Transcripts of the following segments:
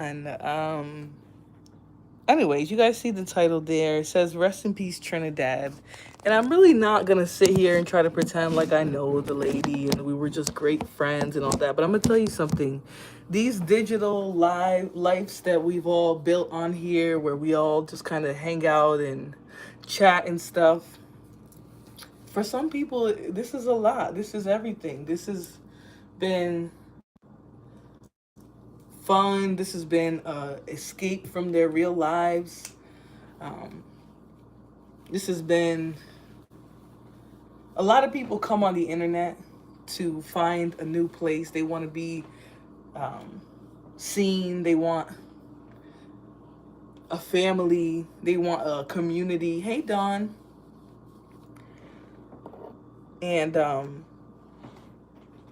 And anyways, you guys see the title there. It says "Rest in Peace, Trinidad." And I'm really not gonna sit here and try to pretend like I know the lady and we were just great friends and all that. But I'm gonna tell you something. These digital lives that we've all built on here, where we all just kind of hang out and chat and stuff. For some people, this is a lot. This is everything. This has been fun. This has been escape from their real lives. Um, this has been a lot of people come on the internet to find a new place. They want to be um, seen. They want a family. They want a community. Hey, Dawn. And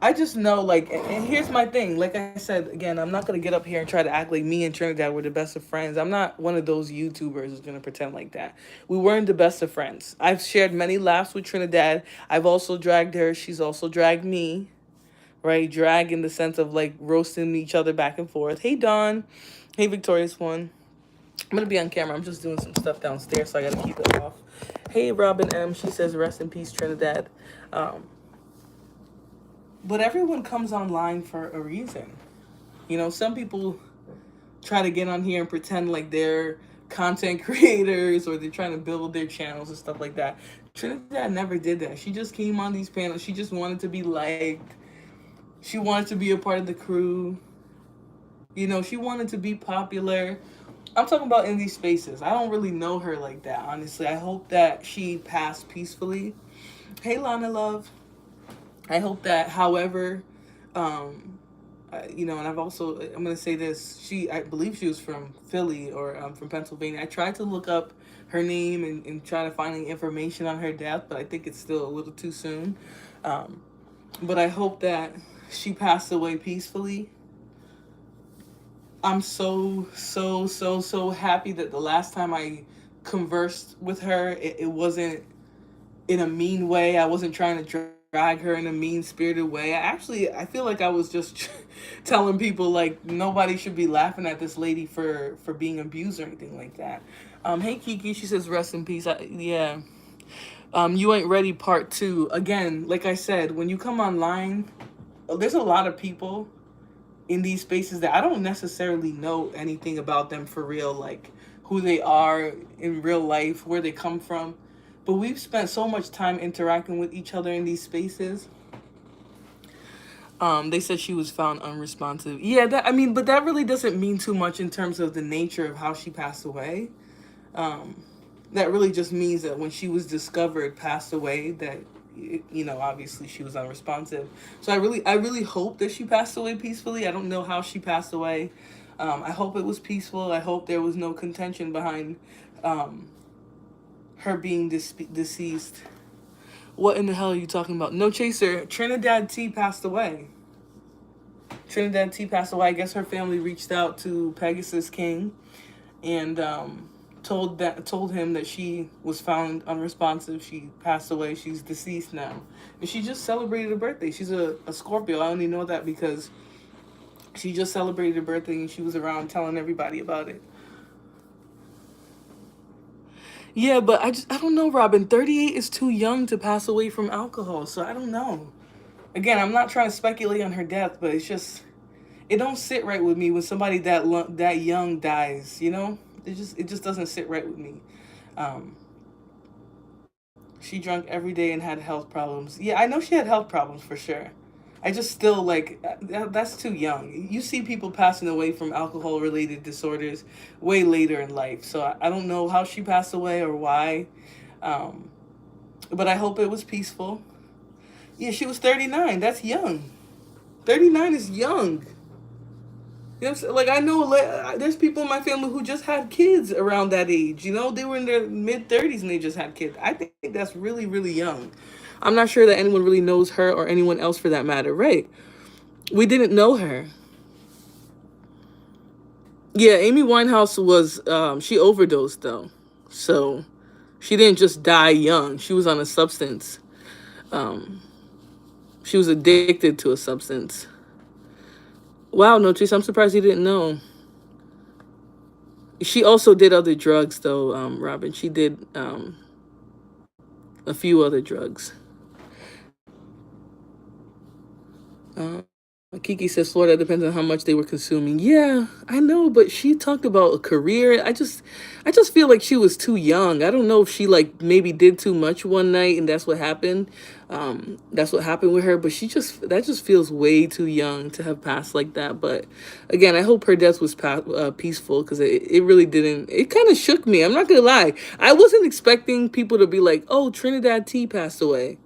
I just know, like, and here's my thing. Like I said, again, I'm not going to get up here and try to act like me and Trinidad were the best of friends. I'm not one of those YouTubers who's going to pretend like that. We weren't the best of friends. I've shared many laughs with Trinidad. I've also dragged her. She's also dragged me, right? Drag in the sense of like roasting each other back and forth. Hey, Dawn. Hey, Victorious One. I'm going to be on camera. I'm just doing some stuff downstairs, so I got to keep it off. Hey, Robin M. She says, rest in peace, Trinidad. Um, but everyone comes online for a reason. You know, some people try to get on here and pretend like they're content creators or they're trying to build their channels and stuff like that. Trinidad never did that. She just came on these panels. She just wanted to be liked. She wanted to be a part of the crew. You know, she wanted to be popular. I'm talking about in these spaces. I don't really know her like that, honestly. I hope that she passed peacefully. Hey, Lana Love. I hope that, however, um, you know, and I've also, I'm going to say this, I believe she was from Philly or from Pennsylvania. I tried to look up her name and try to find any information on her death, but I think it's still a little too soon. Um, but I hope that she passed away peacefully. I'm so happy that the last time I conversed with her, it wasn't in a mean way. I wasn't trying to drag her in a mean spirited way. I feel like I was just telling people like nobody should be laughing at this lady for being abused or anything like that. Hey Kiki, she says rest in peace. Yeah. You ain't ready. Part two. Again, like I said, when you come online, there's a lot of people in these spaces that I don't necessarily know anything about them for real, like who they are in real life, where they come from. But we've spent so much time interacting with each other in these spaces. They said she was found unresponsive. Yeah, that I mean, but that really doesn't mean too much in terms of the nature of how she passed away. Um, that really just means that when she was discovered, passed away, that you know, obviously she was unresponsive. So I really hope that she passed away peacefully. I don't know how she passed away. I hope it was peaceful. I hope there was no contention behind um, her being deceased. What in the hell are you talking about? No chaser. Trinidad T passed away. Trinidad T passed away. I guess her family reached out to Pegasus King and told him that she was found unresponsive. She passed away. She's deceased now, and she just celebrated a birthday. She's a Scorpio. I only know that because she just celebrated her birthday and she was around telling everybody about it. Yeah, but I don't know, Robin. 38 is too young to pass away from alcohol, so I don't know. Again, I'm not trying to speculate on her death, but it's just it don't sit right with me when somebody that young dies. You know, it just doesn't sit right with me. Um, she drank every day and had health problems. Yeah, I know she had health problems for sure. I just still like that's too young. You see people passing away from alcohol related disorders way later in life. So I don't know how she passed away or why. Um, but I hope it was peaceful. Yeah, she was 39. That's young. 39 is young. You know what I'm saying? Like I know there's people in my family who just had kids around that age. You know, they were in their mid 30s and they just had kids. I think that's really young. I'm not sure that anyone really knows her or anyone else for that matter, right? We didn't know her. Yeah, Amy Winehouse was she overdosed though. So she didn't just die young. She was on a substance. Um she was addicted to a substance. Wow, Notice, I'm surprised you didn't know. She also did other drugs, though, Robin. She did a few other drugs. Uh, Kiki says Florida depends on how much they were consuming. Yeah, I know, but she talked about a career. I just feel like she was too young. I don't know if she like maybe did too much one night and that's what happened. That's what happened with her. But that just feels way too young to have passed like that. But again, I hope her death was peaceful because it really didn't. It kind of shook me. I'm not gonna lie. I wasn't expecting people to be like, "Oh, Trinidad T passed away."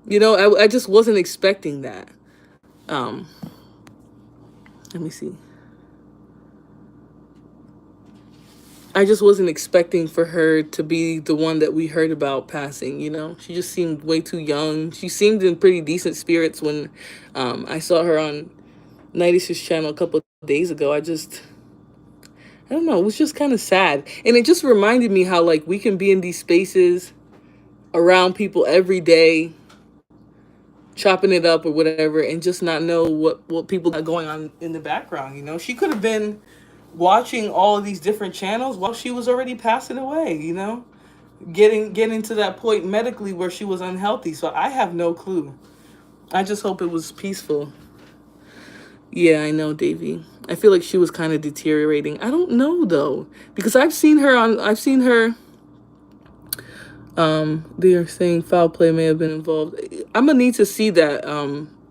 I just wasn't expecting that. Um, Let me see. I just wasn't expecting for her to be the one that we heard about passing. She just seemed way too young. She seemed in pretty decent spirits when I saw her on 96 channel a couple of days ago. I don't know, it was just kind of sad. And it just reminded me how, like, we can be in these spaces around people every day, chopping it up or whatever, and just not know what people are going on in the background. She could have been watching all of these different channels while she was already passing away. Getting to that point medically where she was unhealthy. So I have no clue. I just hope it was peaceful. Yeah, I know, Davy. I feel like she was kind of deteriorating. I don't know though, because I've seen her. They are saying foul play may have been involved. I'm gonna need to see that,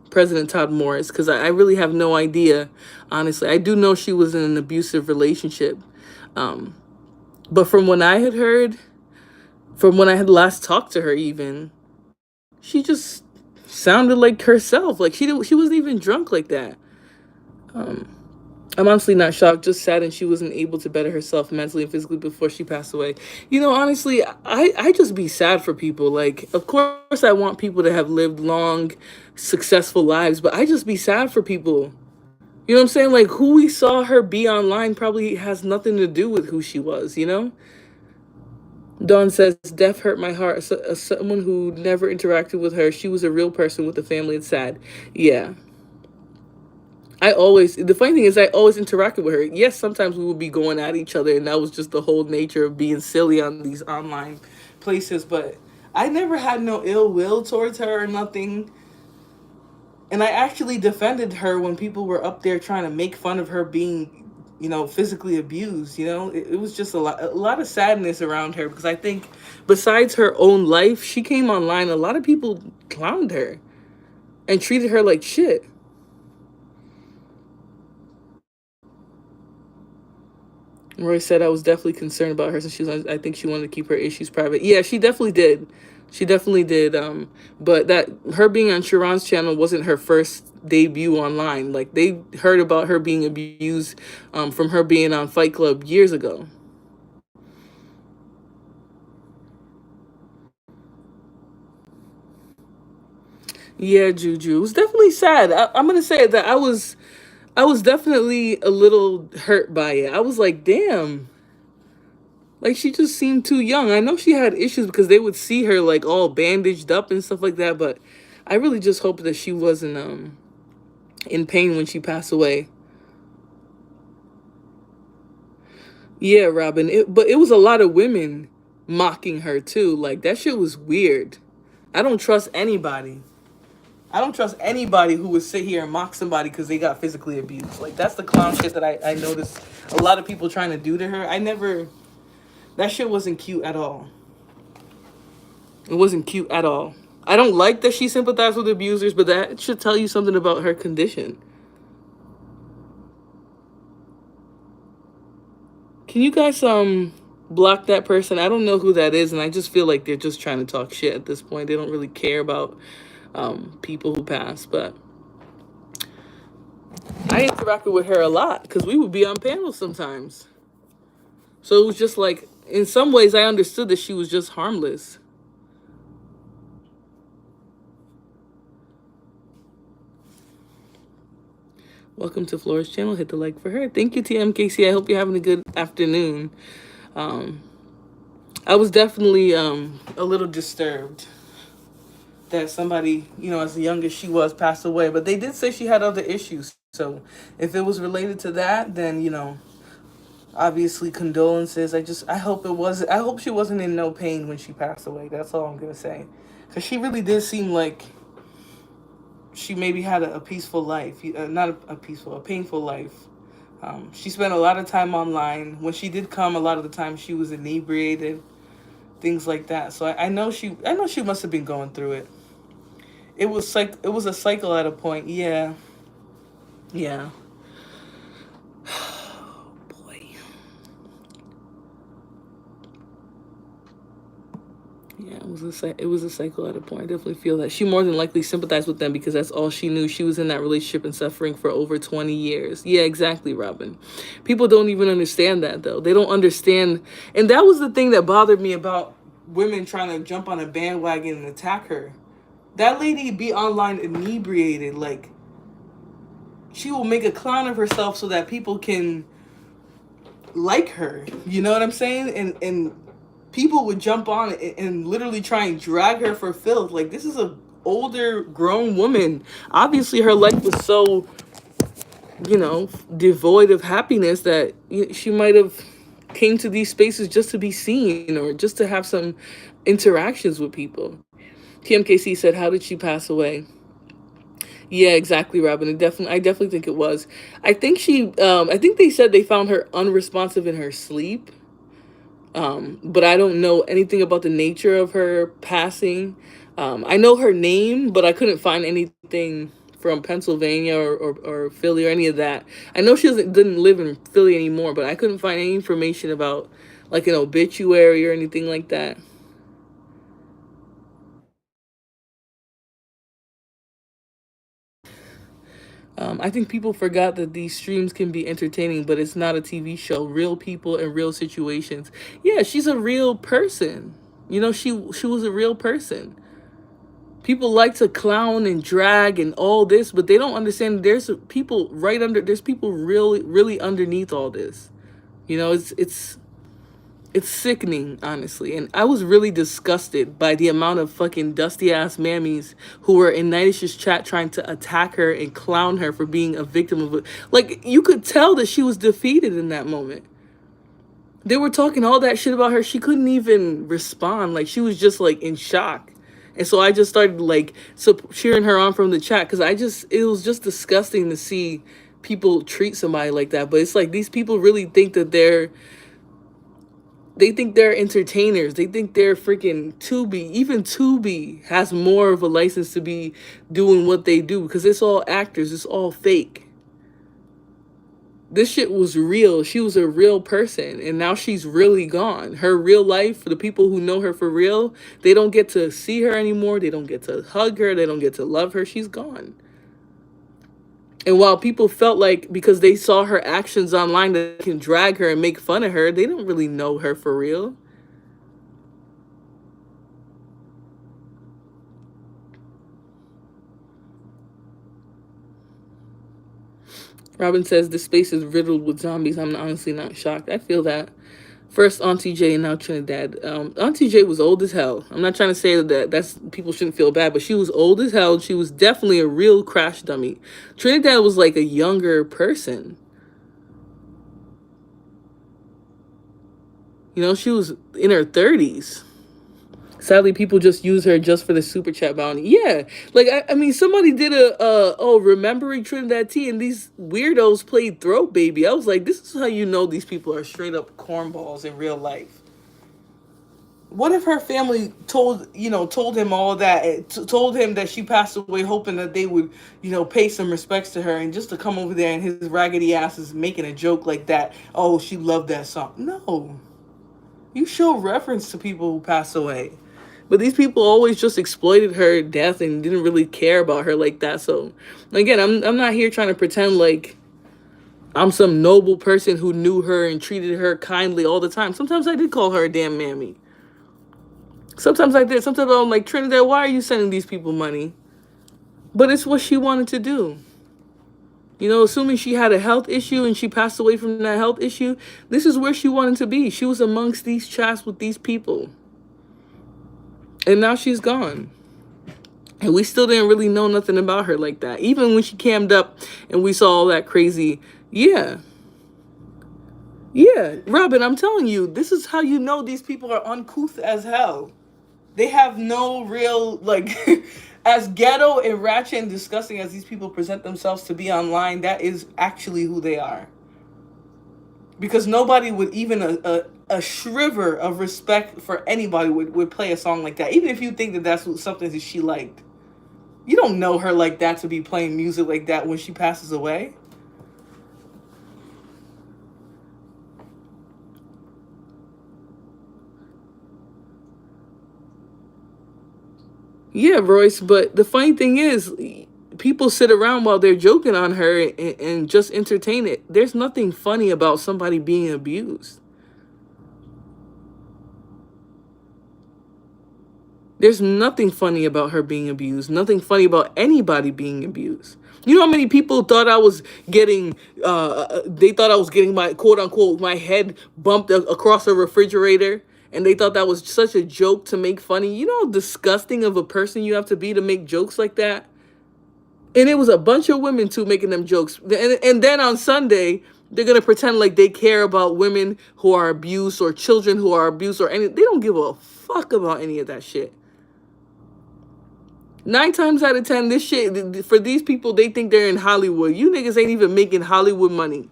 President Todd Morris, because I really have no idea. Honestly, I do know she was in an abusive relationship, um, but from when I had heard, from when I had last talked to her, even she just sounded like herself. Like she wasn't even drunk like that. Um, I'm honestly not shocked, just saddened she wasn't able to better herself mentally and physically before she passed away. Honestly, I just be sad for people. Like, of course, I want people to have lived long, successful lives, but I just be sad for people. You know what I'm saying? Like, who we saw her be online probably has nothing to do with who she was? Dawn says, death hurt my heart. So, someone who never interacted with her, she was a real person with a family. It's sad. Yeah. The funny thing is, I always interacted with her. Yes, sometimes we would be going at each other, and that was just the whole nature of being silly on these online places. But I never had no ill will towards her or nothing. And I actually defended her when people were up there trying to make fun of her being, physically abused. It was just a lot of sadness around her because I think besides her own life, she came online. A lot of people clowned her and treated her like shit. Roy said I was definitely concerned about her, so I think she wanted to keep her issues private. Yeah, she definitely did. She definitely did. But that her being on Sharon's channel wasn't her first debut online. Like they heard about her being abused, from her being on Fight Club years ago. Yeah, Juju. It was definitely sad. I'm gonna say that I was definitely a little hurt by it. I was like, damn. Like she just seemed too young. I know she had issues because they would see her like all bandaged up and stuff like that, but I really just hope that she wasn't in pain when she passed away. Yeah, Robin. But it was a lot of women mocking her too. Like that shit was weird. I don't trust anybody. I don't trust anybody who would sit here and mock somebody because they got physically abused. Like that's the clown shit that I noticed a lot of people trying to do to her. That shit wasn't cute at all. It wasn't cute at all. I don't like that she sympathized with abusers, but that should tell you something about her condition. Can you guys block that person? I don't know who that is, and I just feel like they're just trying to talk shit at this point. They don't really care about people who pass, but I interacted with her a lot because we would be on panels sometimes. So it was just like, in some ways, I understood that she was just harmless. Welcome to Flora's channel. Hit the like for her. Thank you, TMKC. I hope you're having a good afternoon. Um, I was definitely a little disturbed that somebody, as young as she was, passed away. But they did say she had other issues. So if it was related to that, then, Obviously, condolences. I hope it was. I hope she wasn't in no pain when she passed away. That's all I'm gonna say, because she really did seem like she maybe had a peaceful life. Not a peaceful, a painful life. She spent a lot of time online. When she did come, a lot of the time she was inebriated, things like that. So I know she must have been going through it. It was a cycle at a point. Yeah, yeah. Boy. Yeah, it was a cycle at a point. I definitely feel that she more than likely sympathized with them because that's all she knew. She was in that relationship and suffering for over 20 years. Yeah, exactly, Robin. People don't even understand that though. They don't understand, and that was the thing that bothered me about women trying to jump on a bandwagon and attack her. That lady be online inebriated, like she will make a clown of herself so that people can like her. You know what I'm saying? And people would jump on it and literally try and drag her for filth. Like this is a older grown woman. Obviously her life was so, devoid of happiness that she might have came to these spaces just to be seen or just to have some interactions with people. TMKC said, "How did she pass away?" Yeah, exactly, Robin. I definitely think it was. I think they said they found her unresponsive in her sleep. But I don't know anything about the nature of her passing. I know her name, but I couldn't find anything from Pennsylvania or Philly or any of that. I know she didn't live in Philly anymore, but I couldn't find any information about like an obituary or anything like that. I think people forgot that these streams can be entertaining, but it's not a TV show. Real people and real situations. Yeah, she's a real person. She was a real person. People like to clown and drag and all this, but they don't understand there's people really underneath all this. It's sickening, honestly. And I was really disgusted by the amount of fucking dusty ass mammies who were in Nightish's chat trying to attack her and clown her for being a victim of it. Like, you could tell that she was defeated in that moment. They were talking all that shit about her. She couldn't even respond. Like, she was just like in shock. And so I just started like cheering her on from the chat because it was just disgusting to see people treat somebody like that. But it's like these people really think that they think they're entertainers. They think they're freaking Tubi. Even Tubi has more of a license to be doing what they do because it's all actors. It's all fake. This shit was real. She was a real person, and now she's really gone. Her real life, for the people who know her for real, they don't get to see her anymore. They don't get to hug her. They don't get to love her. She's gone. And while people felt like because they saw her actions online that they can drag her and make fun of her, they don't really know her for real. Robin says the space is riddled with zombies. I'm honestly not shocked. I feel that. First Auntie J and now Trinidad. Auntie J was old as hell. I'm not trying to say that's people shouldn't feel bad, but she was old as hell. She was definitely a real crash dummy. Trinidad was like a younger person. She was in her 30s. Sadly, people just use her just for the super chat bounty. Yeah, like I mean, somebody did remembering Trinidad T, and these weirdos played Throat Baby. I was like, this is how you know these people are straight up cornballs in real life. What if her family told him all that, told him that she passed away, hoping that they would, pay some respects to her, and just to come over there and his raggedy ass is making a joke like that? Oh, she loved that song. No, you show reference to people who pass away. But these people always just exploited her death and didn't really care about her like that. So, again, I'm not here trying to pretend like I'm some noble person who knew her and treated her kindly all the time. Sometimes I did call her a damn mammy. Sometimes I did. Sometimes I'm like, Trinidad, why are you sending these people money? But it's what she wanted to do. Assuming she had a health issue and she passed away from that health issue, this is where she wanted to be. She was amongst these chats with these people. And now she's gone. And we still didn't really know nothing about her like that. Even when she cammed up and we saw all that crazy, yeah. Yeah, Robin, I'm telling you, this is how you know these people are uncouth as hell. They have no real, like, as ghetto and ratchet and disgusting as these people present themselves to be online, that is actually who they are. Because nobody would even a shriver of respect for anybody would play a song like that, even if you think that that's something that she liked. You don't know her like that to be playing music like that when she passes away. Yeah, Royce, but the funny thing is, people sit around while they're joking on her and just entertain it. There's nothing funny about somebody being abused. There's nothing funny about her being abused. Nothing funny about anybody being abused. You know how many people thought I was getting, they thought I was getting my quote unquote, my head bumped across a refrigerator. And they thought that was such a joke to make funny. You know how disgusting of a person you have to be to make jokes like that? And it was a bunch of women too making them jokes. And then on Sunday, they're gonna pretend like they care about women who are abused or children who are abused or any. They don't give a fuck about any of that shit. 9 times out of 10, this shit for these people, they think they're in Hollywood. You niggas ain't even making Hollywood money.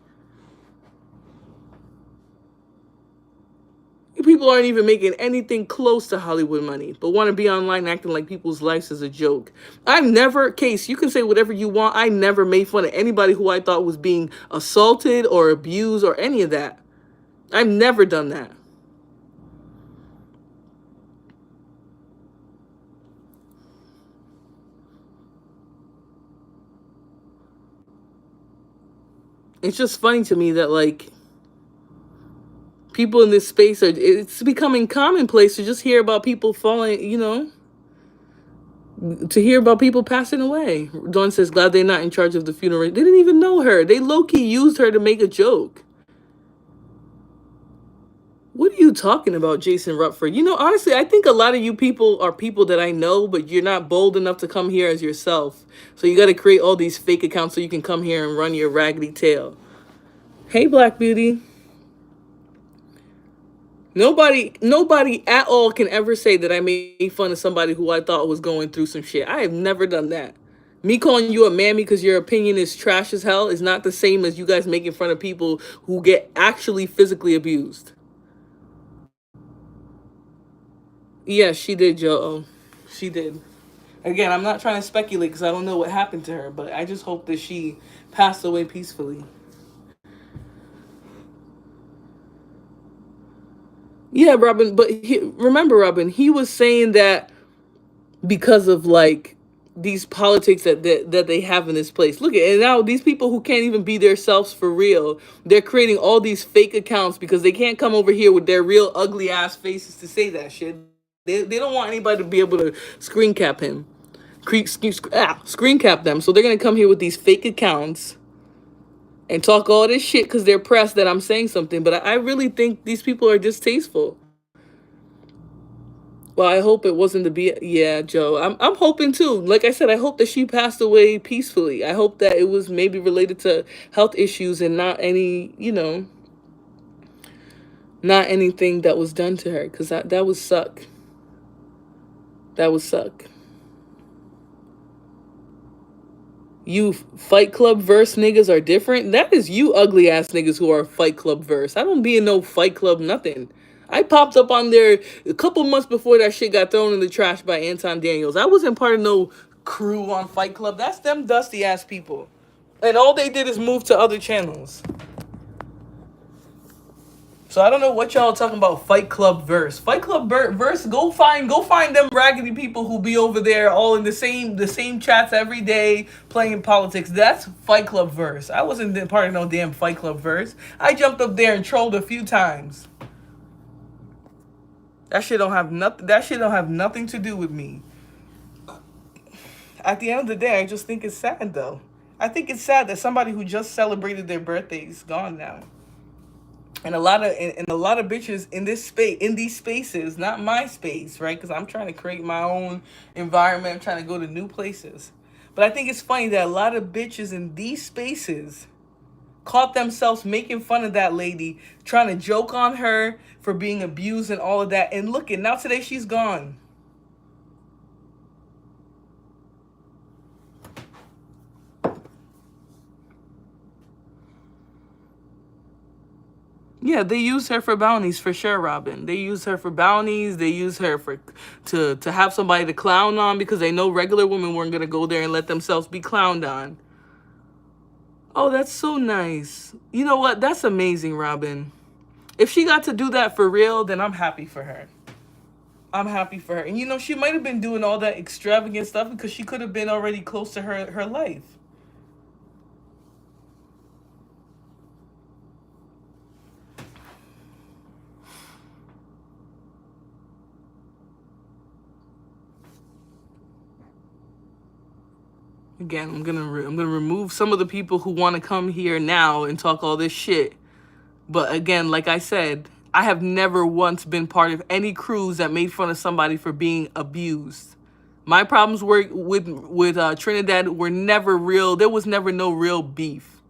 You people aren't even making anything close to Hollywood money, but want to be online acting like people's lives is a joke. I've never, Case, you can say whatever you want. I never made fun of anybody who I thought was being assaulted or abused or any of that. I've never done that. It's just funny to me that, like, people in this space it's becoming commonplace to just hear about people falling, to hear about people passing away. Dawn says, glad they're not in charge of the funeral. They didn't even know her. They low-key used her to make a joke. What are you talking about, Jason Rutford? Honestly, I think a lot of you people are people that I know, but you're not bold enough to come here as yourself. So you got to create all these fake accounts so you can come here and run your raggedy tail. Hey, Black Beauty. Nobody at all can ever say that I made fun of somebody who I thought was going through some shit. I have never done that. Me calling you a mammy because your opinion is trash as hell is not the same as you guys making fun of people who get actually physically abused. Yes, she did, Joe. She did. Again, I'm not trying to speculate because I don't know what happened to her, but I just hope that she passed away peacefully. Yeah, Robin, but remember, Robin, he was saying that because of, like, these politics that they have in this place. Look at it, and now these people who can't even be themselves for real, they're creating all these fake accounts because they can't come over here with their real ugly ass faces to say that shit. They don't want anybody to be able to screen cap him, screen cap them. So they're gonna come here with these fake accounts and talk all this shit because they're pressed that I'm saying something. But I really think these people are distasteful. Well, I hope it wasn't to be. Yeah, Joe. I'm hoping too. Like I said, I hope that she passed away peacefully. I hope that it was maybe related to health issues and not any, not anything that was done to her. Because that would suck. That would suck. You Fight Club verse niggas are different. That is you ugly ass niggas who are Fight Club verse. I don't be in no Fight Club nothing. I popped up on there a couple months before that shit got thrown in the trash by Anton Daniels. I wasn't part of no crew on Fight Club. That's them dusty ass people. And all they did is move to other channels. So I don't know what y'all talking about. Fight Club verse. Fight Club verse. Go find them raggedy people who be over there all in the same chats every day playing politics. That's Fight Club verse. I wasn't part of no damn Fight Club verse. I jumped up there and trolled a few times. That shit don't have nothing. That shit don't have nothing to do with me. At the end of the day, I just think it's sad though. I think it's sad that somebody who just celebrated their birthday is gone now. And a lot of bitches in this space, in these spaces, not my space, right? Because I'm trying to create my own environment. I'm trying to go to new places. But I think it's funny that a lot of bitches in these spaces caught themselves making fun of that lady, trying to joke on her for being abused and all of that. And look, and now today she's gone. Yeah, they use her for bounties for sure, Robin. They use her for bounties. They use her for to have somebody to clown on because they know regular women weren't gonna go there and let themselves be clowned on. Oh, that's so nice. You know what? That's amazing, Robin. If she got to do that for real, then I'm happy for her. I'm happy for her. And you know, she might have been doing all that extravagant stuff because she could have been already close to her life. Again, I'm gonna remove some of the people who want to come here now and talk all this shit. But again, like I said, I have never once been part of any cruise that made fun of somebody for being abused. My problems were with Trinidad were never real. There was never no real beef.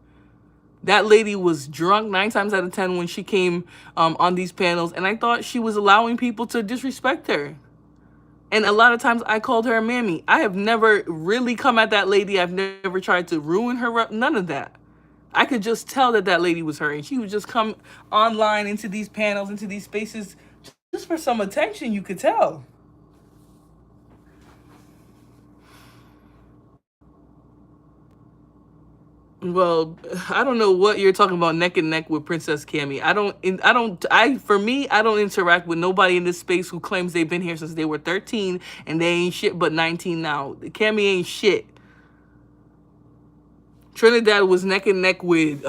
That lady was drunk 9 times out of 10 when she came on these panels, and I thought she was allowing people to disrespect her. And a lot of times I called her a mammy. I have never really come at that lady. I've never tried to ruin her. None of that. I could just tell that that lady was her. And she would just come online into these panels, into these spaces, just for some attention, you could tell. Well, I don't know what you're talking about neck and neck with Princess Cammy. For me, I don't interact with nobody in this space who claims they've been here since they were 13 and they ain't shit but 19 now. Cammy ain't shit. Trinidad was neck and neck with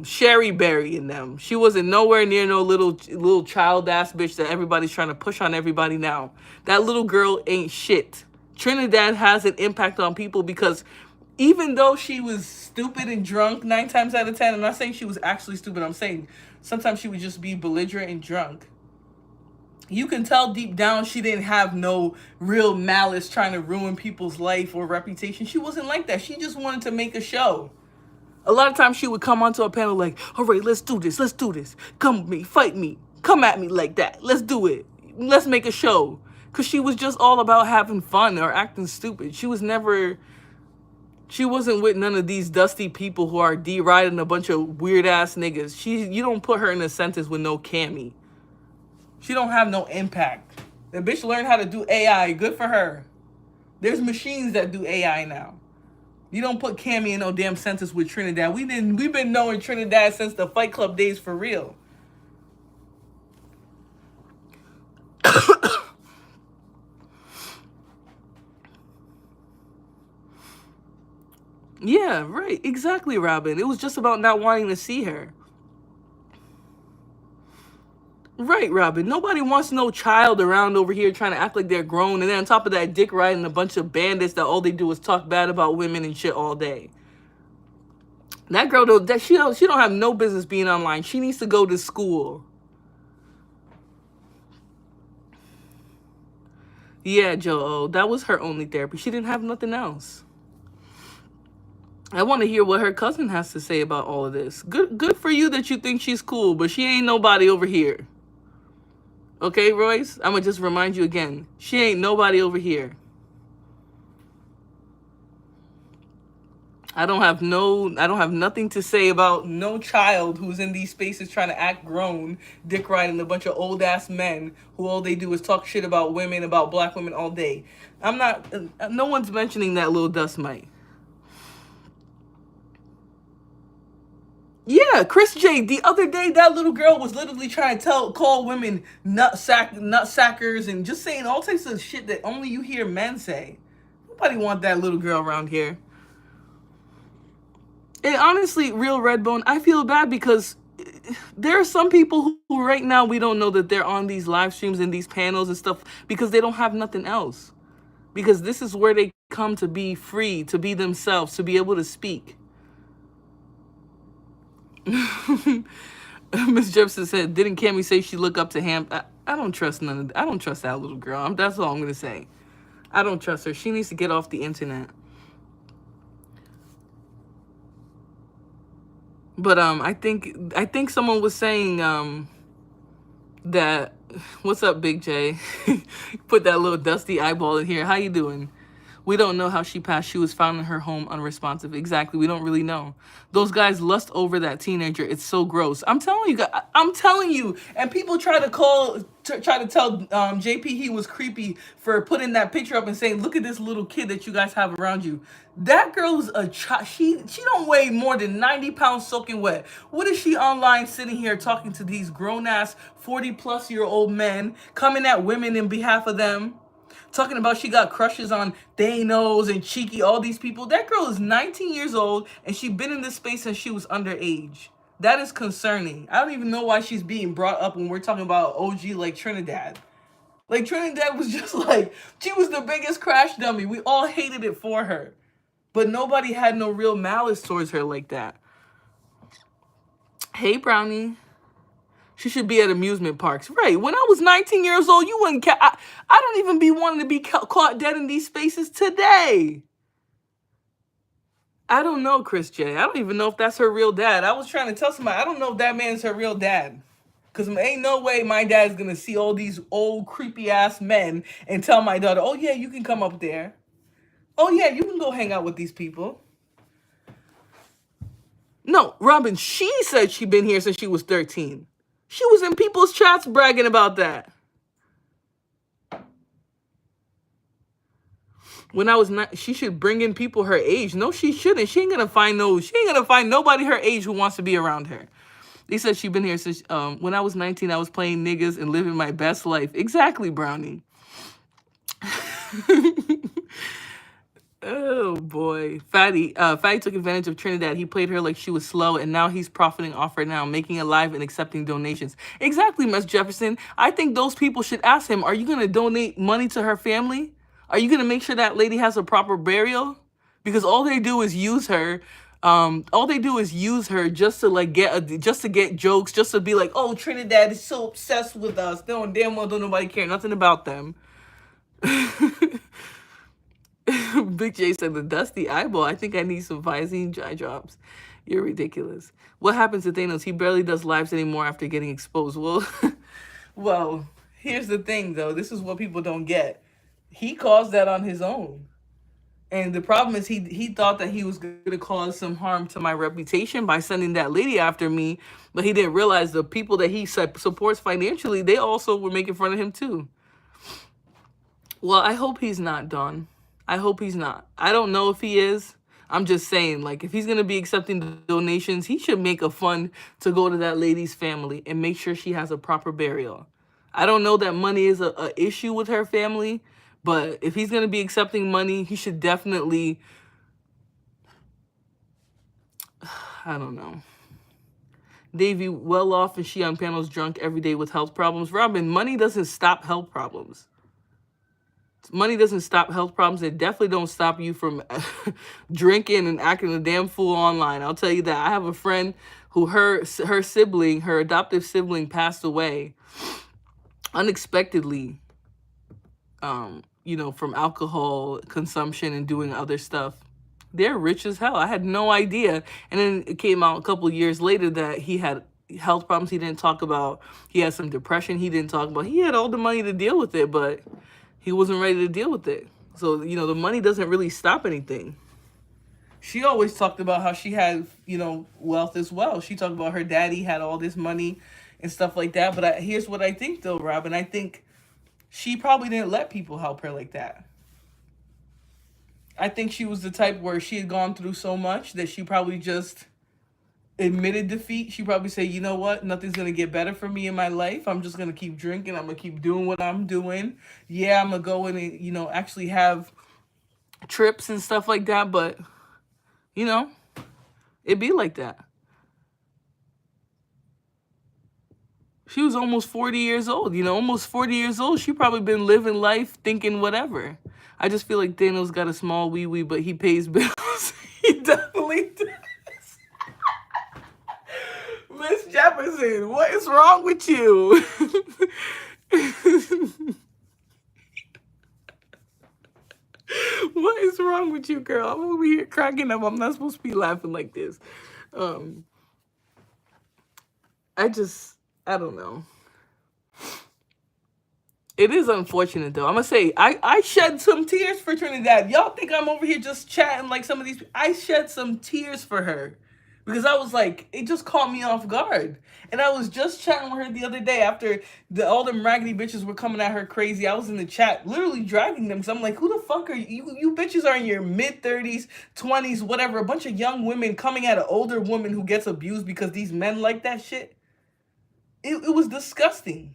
Sherry Berry and them. She wasn't nowhere near no little child ass bitch that everybody's trying to push on everybody now. That little girl ain't shit. Trinidad has an impact on people because even though she was stupid and drunk 9 times out of 10, I'm not saying she was actually stupid. I'm saying sometimes she would just be belligerent and drunk. You can tell deep down she didn't have no real malice trying to ruin people's life or reputation. She wasn't like that. She just wanted to make a show. A lot of times she would come onto a panel like, all right, let's do this. Let's do this. Come with me. Fight me. Come at me like that. Let's do it. Let's make a show. Because she was just all about having fun or acting stupid. She wasn't with none of these dusty people who are deriding a bunch of weird ass niggas. You don't put her in a sentence with no Cammy. She don't have no impact. The bitch learned how to do AI. Good for her. There's machines that do AI now. You don't put Cammy in no damn sentence with Trinidad. We've been knowing Trinidad since the Fight Club days for real. Yeah, right. Exactly, Robin. It was just about not wanting to see her. Right, Robin. Nobody wants no child around over here trying to act like they're grown, and then on top of that, dick riding a bunch of bandits that all they do is talk bad about women and shit all day. That girl, though, she don't have no business being online. She needs to go to school. Yeah, Joe, that was her only therapy. She didn't have nothing else. I want to hear what her cousin has to say about all of this. Good for you that you think she's cool, but she ain't nobody over here. Okay, Royce? I'm gonna just remind you again. She ain't nobody over here. I don't have nothing to say about no child who's in these spaces trying to act grown, dick riding a bunch of old ass men who all they do is talk shit about women, about black women all day. I'm not, no one's mentioning that little dust mite. Yeah, Chris J. The other day, that little girl was literally trying to call women nutsackers and just saying all types of shit that only you hear men say. Nobody want that little girl around here. And honestly, real Redbone, I feel bad because there are some people who right now we don't know that they're on these live streams and these panels and stuff because they don't have nothing else. Because this is where they come to be free, to be themselves, to be able to speak. Miss Jefferson said, didn't Cammy say she look up to him? I don't trust I don't trust that little girl. That's all I'm going to say. I don't trust her. She needs to get off the internet. But I think someone was saying that, what's up, Big J? Put that little dusty eyeball in here. How you doing? We don't know how she passed. She was found in her home unresponsive. Exactly. We don't really know. Those guys lust over that teenager. It's so gross. I'm telling you, I'm telling you. And people try to try to tell JP he was creepy for putting that picture up and saying, "Look at this little kid that you guys have around you." That girl's a child. She don't weigh more than 90 pounds soaking wet. What is she online sitting here talking to these grown ass 40-plus-year-old men, coming at women in behalf of them? Talking about she got crushes on Thanos and Cheeky, all these people. That girl is 19 years old and she been in this space since she was underage. That is concerning. I don't even know why she's being brought up when we're talking about OG like Trinidad. Like Trinidad was just like, she was the biggest crash dummy. We all hated it for her. But nobody had no real malice towards her like that. Hey, Brownie. She should be at amusement parks. Right. When I was 19 years old, you wouldn't I don't even be wanting to be caught dead in these spaces today. I don't know, Chris J. I don't even know if that's her real dad. I was trying to tell somebody, I don't know if that man's her real dad. Because ain't no way my dad's going to see all these old creepy ass men and tell my daughter, oh, yeah, you can come up there. Oh, yeah, you can go hang out with these people. No, Robin, she said she'd been here since she was 13. She was in people's chats bragging about that. When I was not, she should bring in people her age. No, she shouldn't. She ain't gonna find nobody her age who wants to be around her. They said she'd been here since when I was 19. I was playing niggas and living my best life. Exactly, Brownie. Oh boy, Fatty took advantage of Trinidad. He played her like she was slow, and now he's profiting off her now, making it live and accepting donations. Exactly, Miss Jefferson. I think those people should ask him, are you gonna donate money to her family? Are you gonna make sure that lady has a proper burial? Because all they do is use her. All they do is use her just to like just to get jokes, just to be like, oh, Trinidad is so obsessed with us. They don't damn well don't nobody care nothing about them. Big J said the dusty eyeball. I think I need some Visine eye drops. You're ridiculous. What happens to Thanos? He barely does lives anymore after getting exposed. Well, well, here's the thing though. This is what people don't get. He caused that on his own. And the problem is he thought that he was going to cause some harm to my reputation by sending that lady after me, but he didn't realize the people that he supports financially, they also were making fun of him too. Well, I hope he's not, Dawn. I hope he's not. I don't know if he is. I'm just saying, like, if he's going to be accepting donations, he should make a fund to go to that lady's family and make sure she has a proper burial. I don't know that money is a issue with her family, but if he's going to be accepting money, he should definitely, I don't know. Davey, well off and she on panels drunk every day with health problems. Robin, money doesn't stop health problems. Money doesn't stop health problems. It definitely don't stop you from drinking and acting a damn fool online. I'll tell you that. I have a friend who her sibling, her adoptive sibling, passed away unexpectedly, from alcohol consumption and doing other stuff. They're rich as hell. I had no idea. And then it came out a couple of years later that he had health problems he didn't talk about. He had some depression he didn't talk about. He had all the money to deal with it, but he wasn't ready to deal with it. So, the money doesn't really stop anything. She always talked about how she had, wealth as well. She talked about her daddy had all this money and stuff like that. But here's what I think, though, Robin. I think she probably didn't let people help her like that. I think she was the type where she had gone through so much that she probably just admitted defeat. She probably said, you know what, nothing's gonna get better for me in my life. I'm just gonna keep drinking. I'm gonna keep doing what I'm doing. Yeah, I'm gonna go in and actually have trips and stuff like that, but it'd be like that. She was almost 40 years old. Almost 40 years old. She probably been living life thinking whatever. I just feel like Daniel's got a small wee-wee, but he pays bills. He definitely does. Miss Jefferson, what is wrong with you? What is wrong with you, girl? I'm over here cracking up. I'm not supposed to be laughing like this. I just, I don't know. It is unfortunate though. I'm gonna say I shed some tears for Trinidad. Y'all think I'm over here just chatting like some of these? I shed some tears for her because I was like, it just caught me off guard. And I was just chatting with her the other day after all them raggedy bitches were coming at her crazy. I was in the chat, literally dragging them because I'm like, who the fuck are you? You bitches are in your mid-30s, 20s, whatever. A bunch of young women coming at an older woman who gets abused because these men like that shit. It was disgusting.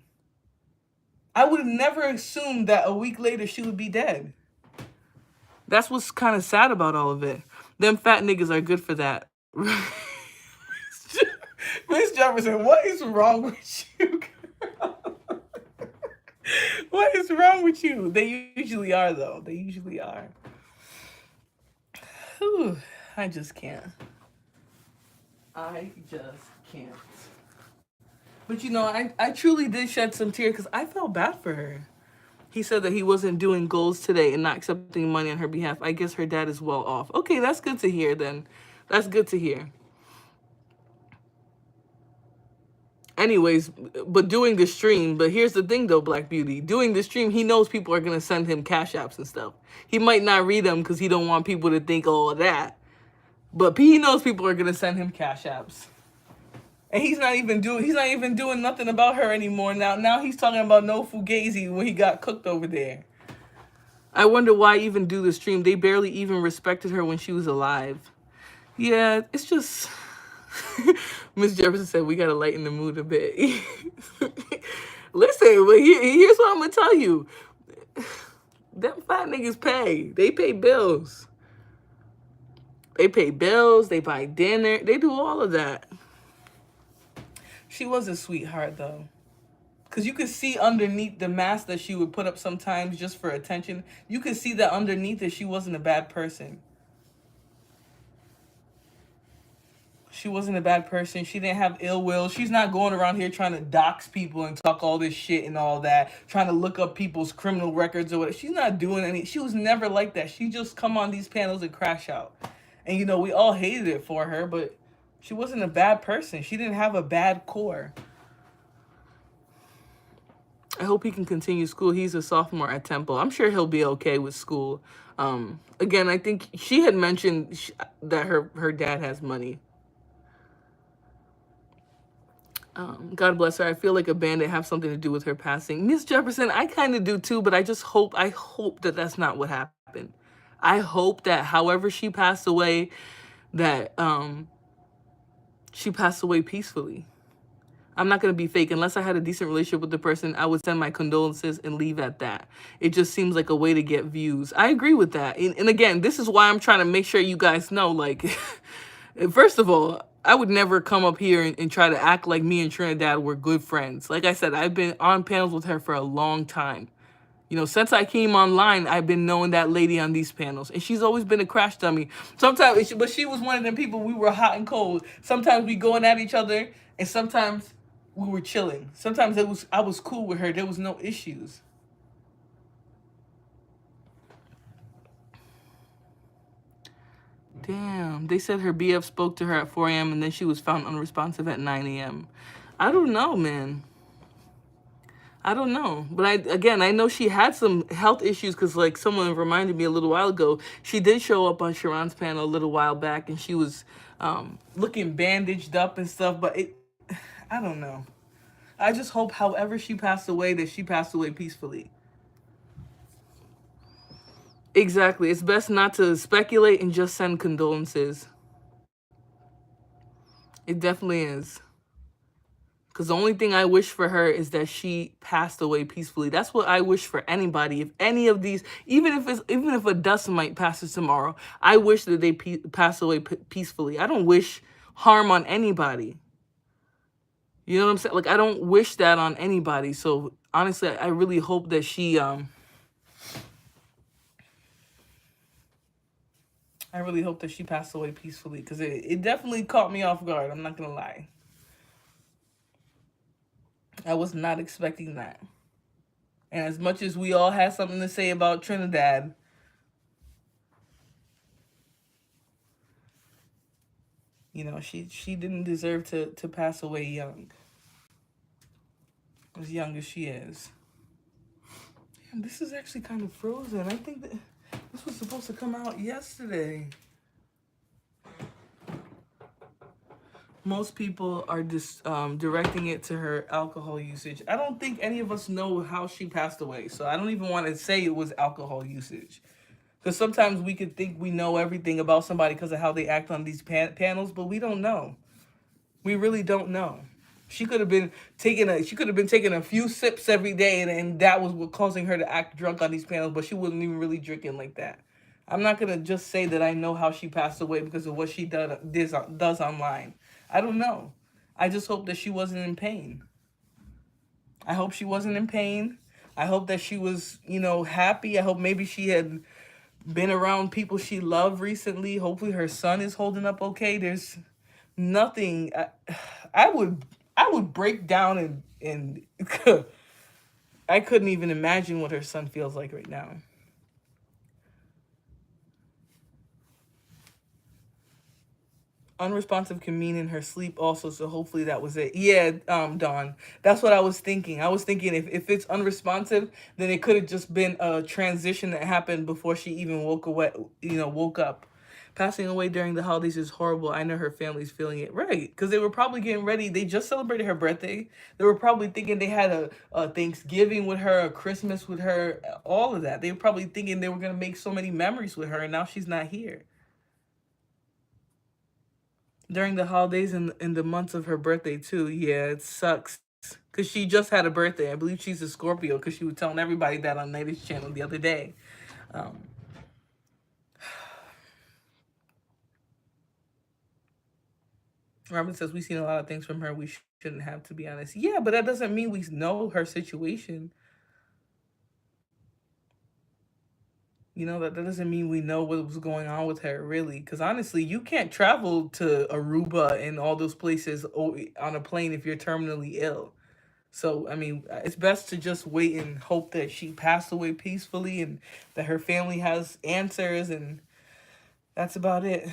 I would have never assumed that a week later she would be dead. That's what's kind of sad about all of it. Them fat niggas are good for that. Miss Jefferson, what is wrong with you? What is wrong with you? They usually are, though. They usually are. Whew, I just can't. I just can't. But you know, I truly did shed some tears because I felt bad for her. He said that he wasn't doing goals today and not accepting money on her behalf. I guess her dad is well off. Okay, that's good to hear then. That's good to hear. Anyways, but doing the stream, but here's the thing though, Black Beauty. Doing the stream, he knows people are going to send him cash apps and stuff. He might not read them because he don't want people to think all of that. But he knows people are going to send him cash apps. And he's not even doing nothing about her anymore now. Now he's talking about no fugazi when he got cooked over there. I wonder why even do the stream. They barely even respected her when she was alive. Yeah, it's just Miss Jefferson said we gotta lighten the mood a bit. Listen, but here's what I'm gonna tell you. Them fat niggas pay. They pay bills. They pay bills, they buy dinner, they do all of that. She was a sweetheart though. Because you could see underneath the mask that she would put up sometimes just for attention. You could see that underneath that she wasn't a bad person. She wasn't a bad person. She didn't have ill will. She's not going around here trying to dox people and talk all this shit and all that. Trying to look up people's criminal records or whatever. She's not doing any. She was never like that. She just come on these panels and crash out. And you know, we all hated it for her, but she wasn't a bad person. She didn't have a bad core. I hope he can continue school. He's a sophomore at Temple. I'm sure he'll be okay with school. Again, I think she had mentioned that her dad has money. God bless her. I feel like a bandit have something to do with her passing. Miss Jefferson, I kind of do too, but I hope that that's not what happened. I hope that however she passed away, that she passed away peacefully. I'm not going to be fake. Unless I had a decent relationship with the person, I would send my condolences and leave at that. It just seems like a way to get views. I agree with that. And again, this is why I'm trying to make sure you guys know, like, first of all, I would never come up here and try to act like me and Trinidad were good friends. Like I said, I've been on panels with her for a long time. You know, since I came online, I've been knowing that lady on these panels. And she's always been a crash dummy. Sometimes, but she was one of them people, we were hot and cold. Sometimes we going at each other, and sometimes we were chilling. Sometimes I was cool with her. There was no issues. Damn. They said her BF spoke to her at 4 a.m. and then she was found unresponsive at 9 a.m. I don't know, man. I don't know. But I know she had some health issues because, like, someone reminded me a little while ago, she did show up on Sharon's panel a little while back and she was looking bandaged up and stuff. But I don't know. I just hope however she passed away, that she passed away peacefully. Exactly. It's best not to speculate and just send condolences. It definitely is. Because the only thing I wish for her is that she passed away peacefully. That's what I wish for anybody. If any of these, even if a dust mite passes tomorrow, I wish that they pass away peacefully. I don't wish harm on anybody. You know what I'm saying? Like, I don't wish that on anybody. So honestly, I really hope that she passed away peacefully, because it definitely caught me off guard. I'm not gonna lie. I was not expecting that. And as much as we all had something to say about Trinidad, you know, she didn't deserve to pass away young. as young as she is. And this is actually kind of frozen. I think that this was supposed to come out yesterday. Most people are just directing it to her alcohol usage. I don't think any of us know how she passed away, so I don't even want to say it was alcohol usage. Because sometimes we could think we know everything about somebody because of how they act on these panels, but we don't know. We really don't know. She could have been taking a few sips every day, and that was what causing her to act drunk on these panels, but she wasn't even really drinking like that. I'm not gonna just say that I know how she passed away because of what she does online. I don't know. I just hope that she wasn't in pain. I hope she wasn't in pain. I hope that she was, happy. I hope maybe she had been around people she loved recently. Hopefully her son is holding up okay. There's nothing. I would I would break down and I couldn't even imagine what her son feels like right now. Unresponsive can mean in her sleep also, so hopefully that was it. Yeah, Dawn. That's what I was thinking. I was thinking if it's unresponsive, then it could have just been a transition that happened before she even woke up. Passing away during the holidays is horrible. I know her family's feeling it. Right, because they were probably getting ready. They just celebrated her birthday. They were probably thinking they had a Thanksgiving with her, a Christmas with her, all of that. They were probably thinking they were going to make so many memories with her, and now she's not here. During the holidays and in the months of her birthday too. Yeah, it sucks because she just had a birthday. I believe she's a Scorpio because she was telling everybody that on Ladies Channel the other day. Um, Robin says we've seen a lot of things from her we shouldn't have, to be honest. Yeah, but that doesn't mean we know her situation. That doesn't mean we know what was going on with her really. Because honestly, you can't travel to Aruba and all those places on a plane if you're terminally ill. So, I mean, it's best to just wait and hope that she passed away peacefully and that her family has answers, and that's about it.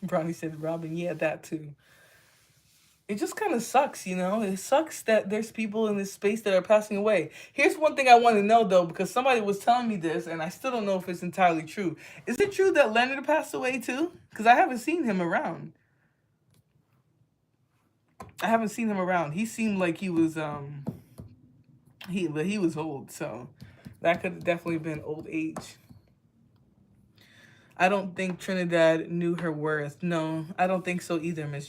Brownie said, Robin, yeah, that too. It just kind of sucks, It sucks that there's people in this space that are passing away. Here's one thing I want to know, though, because somebody was telling me this, and I still don't know if it's entirely true. Is it true that Leonard passed away, too? Because I haven't seen him around. I haven't seen him around. He seemed like he was, but he was old, so that could have definitely been old age. I don't think Trinidad knew her worth. No, I don't think so either, Miss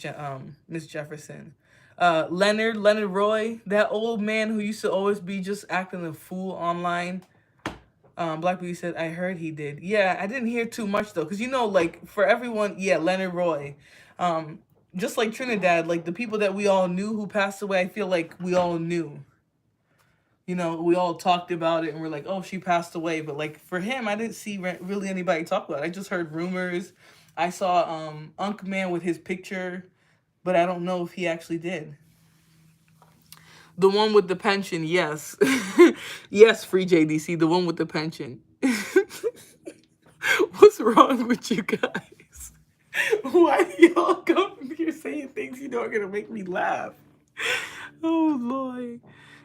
Jefferson. Leonard Roy, that old man who used to always be just acting a fool online. Black Beauty said, I heard he did. Yeah, I didn't hear too much though, because like for everyone, yeah, Leonard Roy. Just like Trinidad, like the people that we all knew who passed away, I feel like we all knew. We all talked about it and we're like, oh, she passed away. But like for him, I didn't see really anybody talk about it. I just heard rumors. I saw Unk Man with his picture, but I don't know if he actually did. The one with the pension, yes. Yes, free JDC, the one with the pension. What's wrong with you guys? Why do y'all come here saying things are going to make me laugh? Oh, Lord.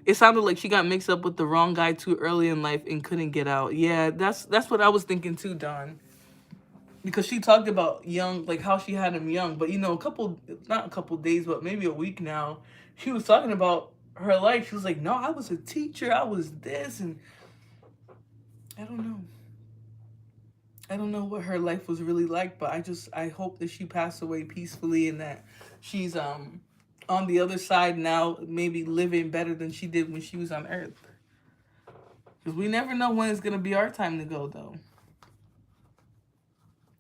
It sounded like she got mixed up with the wrong guy too early in life and couldn't get out. Yeah, that's what I was thinking too, Don. Because she talked about young, like how she had him young, but not a couple days, but maybe a week now, she was talking about her life. She was like, "No, I was a teacher. I was this," and I don't know. I don't know what her life was really like, but I hope that she passed away peacefully and that she's on the other side now, maybe living better than she did when she was on Earth. Because we never know when it's gonna be our time to go, though.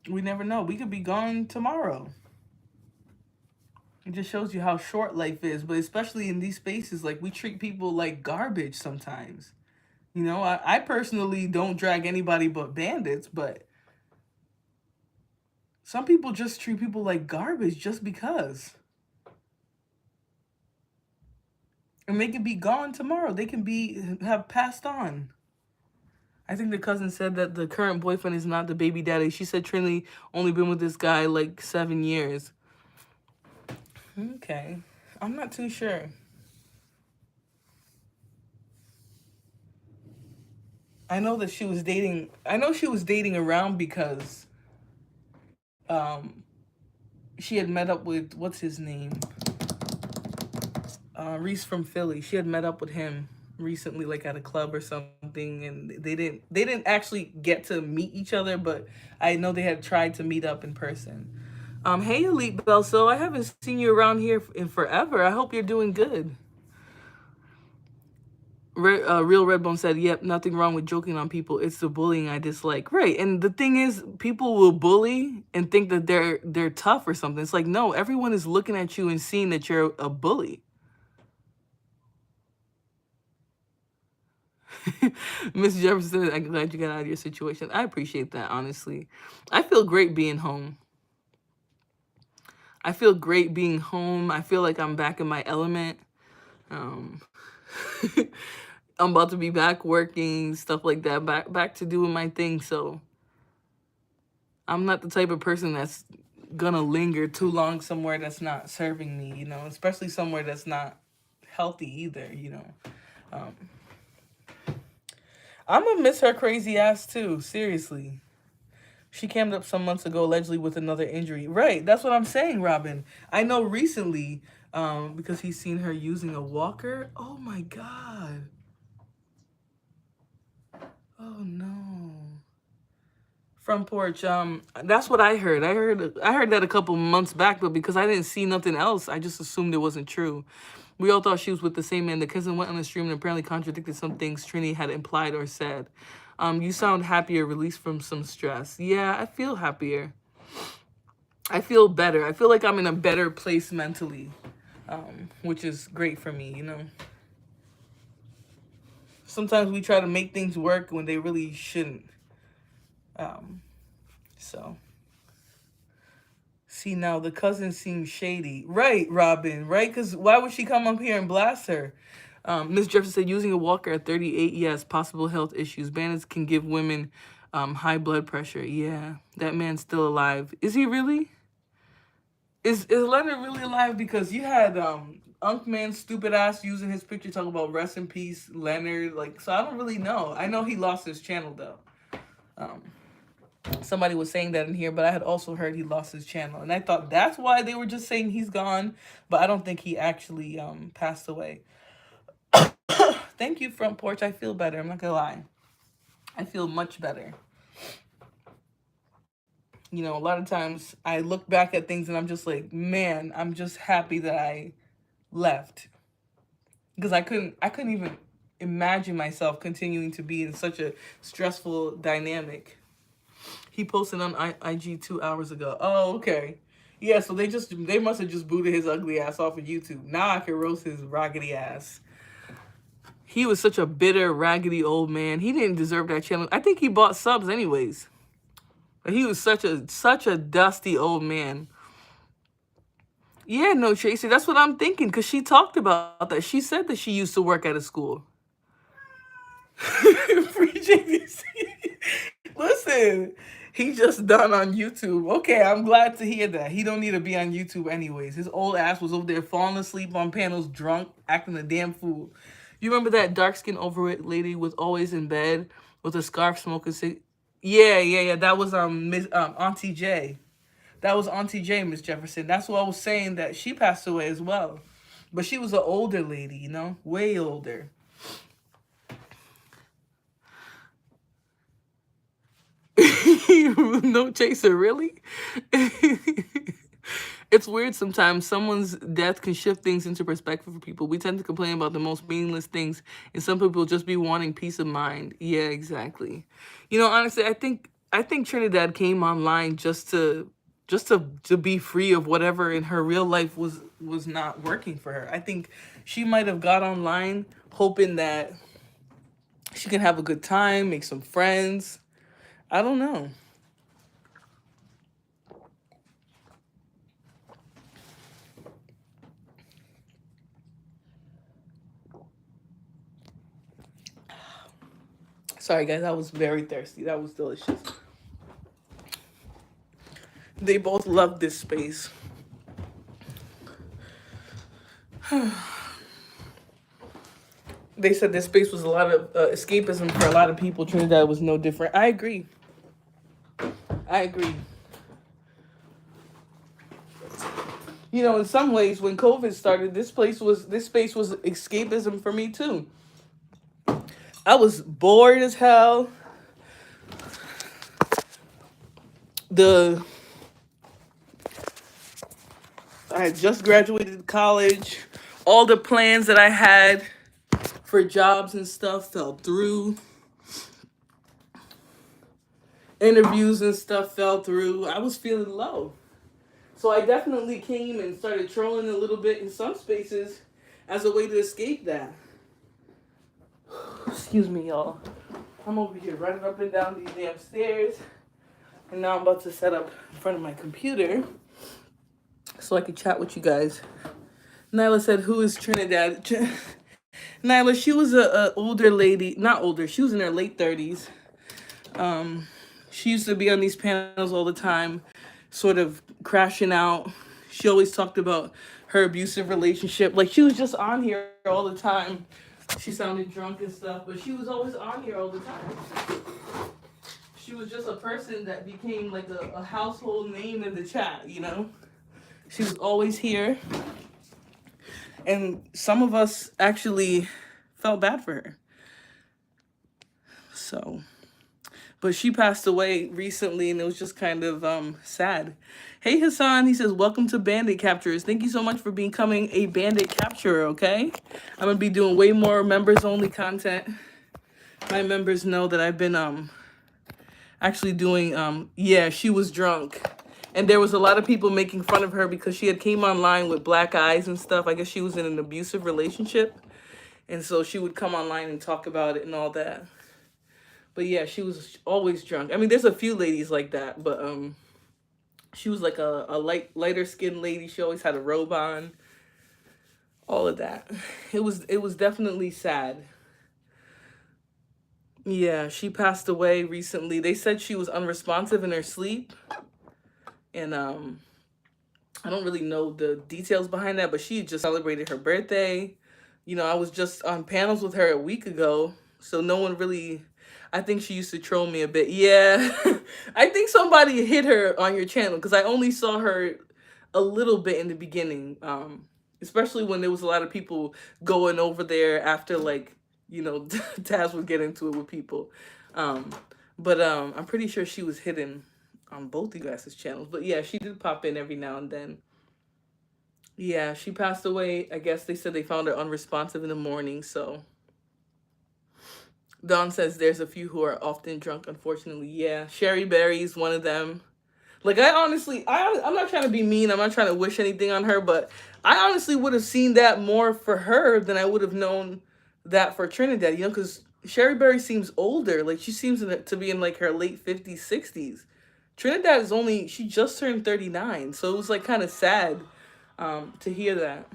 We never know. We could be gone tomorrow. It just shows you how short life is, but especially in these spaces, like we treat people like garbage sometimes. I personally don't drag anybody but bandits, but some people just treat people like garbage just because. And they can be gone tomorrow. They can have passed on. I think the cousin said that the current boyfriend is not the baby daddy. She said Trinity only been with this guy like 7 years. Okay. I'm not too sure. I know that she was dating. I know she was dating around because um she had met up with what's his name, Reese from Philly. She had met up with him recently, like at a club or something, and they didn't actually get to meet each other, but I know they had tried to meet up in person. Hey, Elite Bell. So I haven't seen you around here in forever. I hope you're doing good. Real Redbone said, "Yep, nothing wrong with joking on people. It's the bullying I dislike." Right, and the thing is, people will bully and think that they're tough or something. It's like, no, everyone is looking at you and seeing that you're a bully. Miss Jefferson, I'm glad you got out of your situation. I appreciate that, honestly. I feel great being home. I feel great being home. I feel like I'm back in my element. Um, I'm about to be back working, stuff like that, back to doing my thing. So I'm not the type of person that's gonna linger too long somewhere that's not serving me, especially somewhere that's not healthy either. Um, I'm gonna miss her crazy ass too, seriously. She came up some months ago allegedly with another injury. Right, that's what I'm saying, Robin. I know recently, because he's seen her using a walker. Oh my god. Oh no. Front porch. That's what I heard. I heard that a couple months back, but because I didn't see nothing else, I just assumed it wasn't true. We all thought she was with the same man. The cousin went on the stream and apparently contradicted some things Trini had implied or said. You sound happier, released from some stress. Yeah, I feel happier. I feel better. I feel like I'm in a better place mentally, which is great for me. Sometimes we try to make things work when they really shouldn't. Um, so. See, now the cousin seems shady. Right, Robin, right? Because why would she come up here and blast her? Miss Jefferson said, using a walker at 38, yes, possible health issues. Bandits can give women high blood pressure. Yeah, that man's still alive. Is he really? Is Leonard really alive? Because you had Unk Man stupid ass using his picture talking about rest in peace, Leonard. Like, so I don't really know. I know he lost his channel though. Um, Somebody was saying that in here, but I had also heard he lost his channel, and I thought that's why they were just saying he's gone, but I don't think he actually passed away. Thank you, Front Porch. I feel better. I'm not gonna lie. I feel much better. A lot of times I look back at things and I'm just like, man, I'm just happy that I left because I couldn't even imagine myself continuing to be in such a stressful dynamic. He posted on IG 2 hours ago. Oh, okay. Yeah, so they must have just booted his ugly ass off of YouTube. Now I can roast his raggedy ass. He was such a bitter, raggedy old man. He didn't deserve that channel. I think he bought subs anyways. But he was such a dusty old man. Yeah, no, Tracy, that's what I'm thinking. Because she talked about that. She said that she used to work at a school. Free JVC. Listen, he just done on YouTube. Okay, I'm glad to hear that. He don't need to be on YouTube anyways. His old ass was over there falling asleep on panels, drunk, acting a damn fool. You remember that dark skinned overweight lady was always in bed with a scarf smoking Yeah. That was Auntie J. That was Auntie J, Miss Jefferson. That's what I was saying, that she passed away as well. But she was an older lady, way older. No chaser, really? It's weird sometimes. Someone's death can shift things into perspective for people. We tend to complain about the most meaningless things, and some people just be wanting peace of mind. Yeah, exactly. Honestly, I think Trinidad came online just to be free of whatever in her real life was not working for her. I think she might have got online hoping that she can have a good time, make some friends. I don't know. Sorry, guys. I was very thirsty. That was delicious. They both love this space. They said this space was a lot of escapism for a lot of people. Trinidad was no different. I agree. I agree. You know, in some ways, when COVID started, this space was escapism for me too. I was bored as hell. The I had just graduated college. All the plans that I had for jobs and stuff fell through. Interviews and stuff fell through. I was feeling low. So I definitely came and started trolling a little bit in some spaces as a way to escape that. Excuse me, y'all. I'm over here running up and down these damn stairs. And now I'm about to set up in front of my computer so I can chat with you guys. Nyla said, who is Trinidad? Nyla, she was a older lady. Not older. She was in her late 30s. She used to be on these panels all the time, sort of crashing out. She always talked about her abusive relationship. Like, she was just on here all the time. She sounded drunk and stuff, but she was always on here all the time. She was just a person that became like a household name in the chat, you know? She was always here. And some of us actually felt bad for her. So, but she passed away recently, and it was just kind of sad. Hey Hassan, he says, welcome to Bandit Capturers. Thank you so much for becoming a Bandit Capturer, okay? I'm gonna be doing way more members only content. My members know that I've been actually doing yeah, she was drunk. And there was a lot of people making fun of her because she had came online with black eyes and stuff. I guess she was in an abusive relationship. And so she would come online and talk about it and all that. But yeah, she was always drunk. I mean, there's a few ladies like that, but she was like a lighter skinned lady. She always had a robe on. All of that. It was definitely sad. Yeah, she passed away recently. They said she was unresponsive in her sleep. And I don't really know the details behind that, but she just celebrated her birthday. You know, I was just on panels with her a week ago, so no one really. I think she used to troll me a bit. Yeah, I think somebody hit her on your channel because I only saw her a little bit in the beginning, especially when there was a lot of people going over there after, like, you know, Taz would get into it with people. But I'm pretty sure she was hidden on both you guys' channels. But yeah, she did pop in every now and then. Yeah, she passed away. I guess they said they found her unresponsive in the morning. So Dawn says there's a few who are often drunk, unfortunately. Yeah, Sherry Berry's one of them. Like, I honestly, I'm not trying to be mean. I'm not trying to wish anything on her, but I honestly would have seen that more for her than I would have known that for Trinidad, you know, because Sherry Berry seems older. Like, she seems to be in like her late 50s, 60s. Trinidad is only, she just turned 39. So it was like kind of sad to hear that.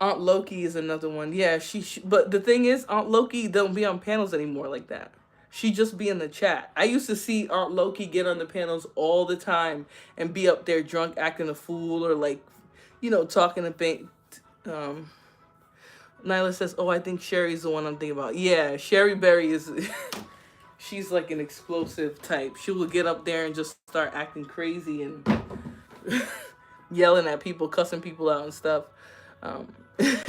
Aunt Loki is another one. Yeah, but the thing is, Aunt Loki don't be on panels anymore like that. She just be in the chat. I used to see Aunt Loki get on the panels all the time and be up there drunk, acting a fool, or like, you know, talking a bit. Nyla says, oh, I think Sherry's the one I'm thinking about. Yeah, Sherry Berry is, she's like an explosive type. She will get up there and just start acting crazy and yelling at people, cussing people out and stuff.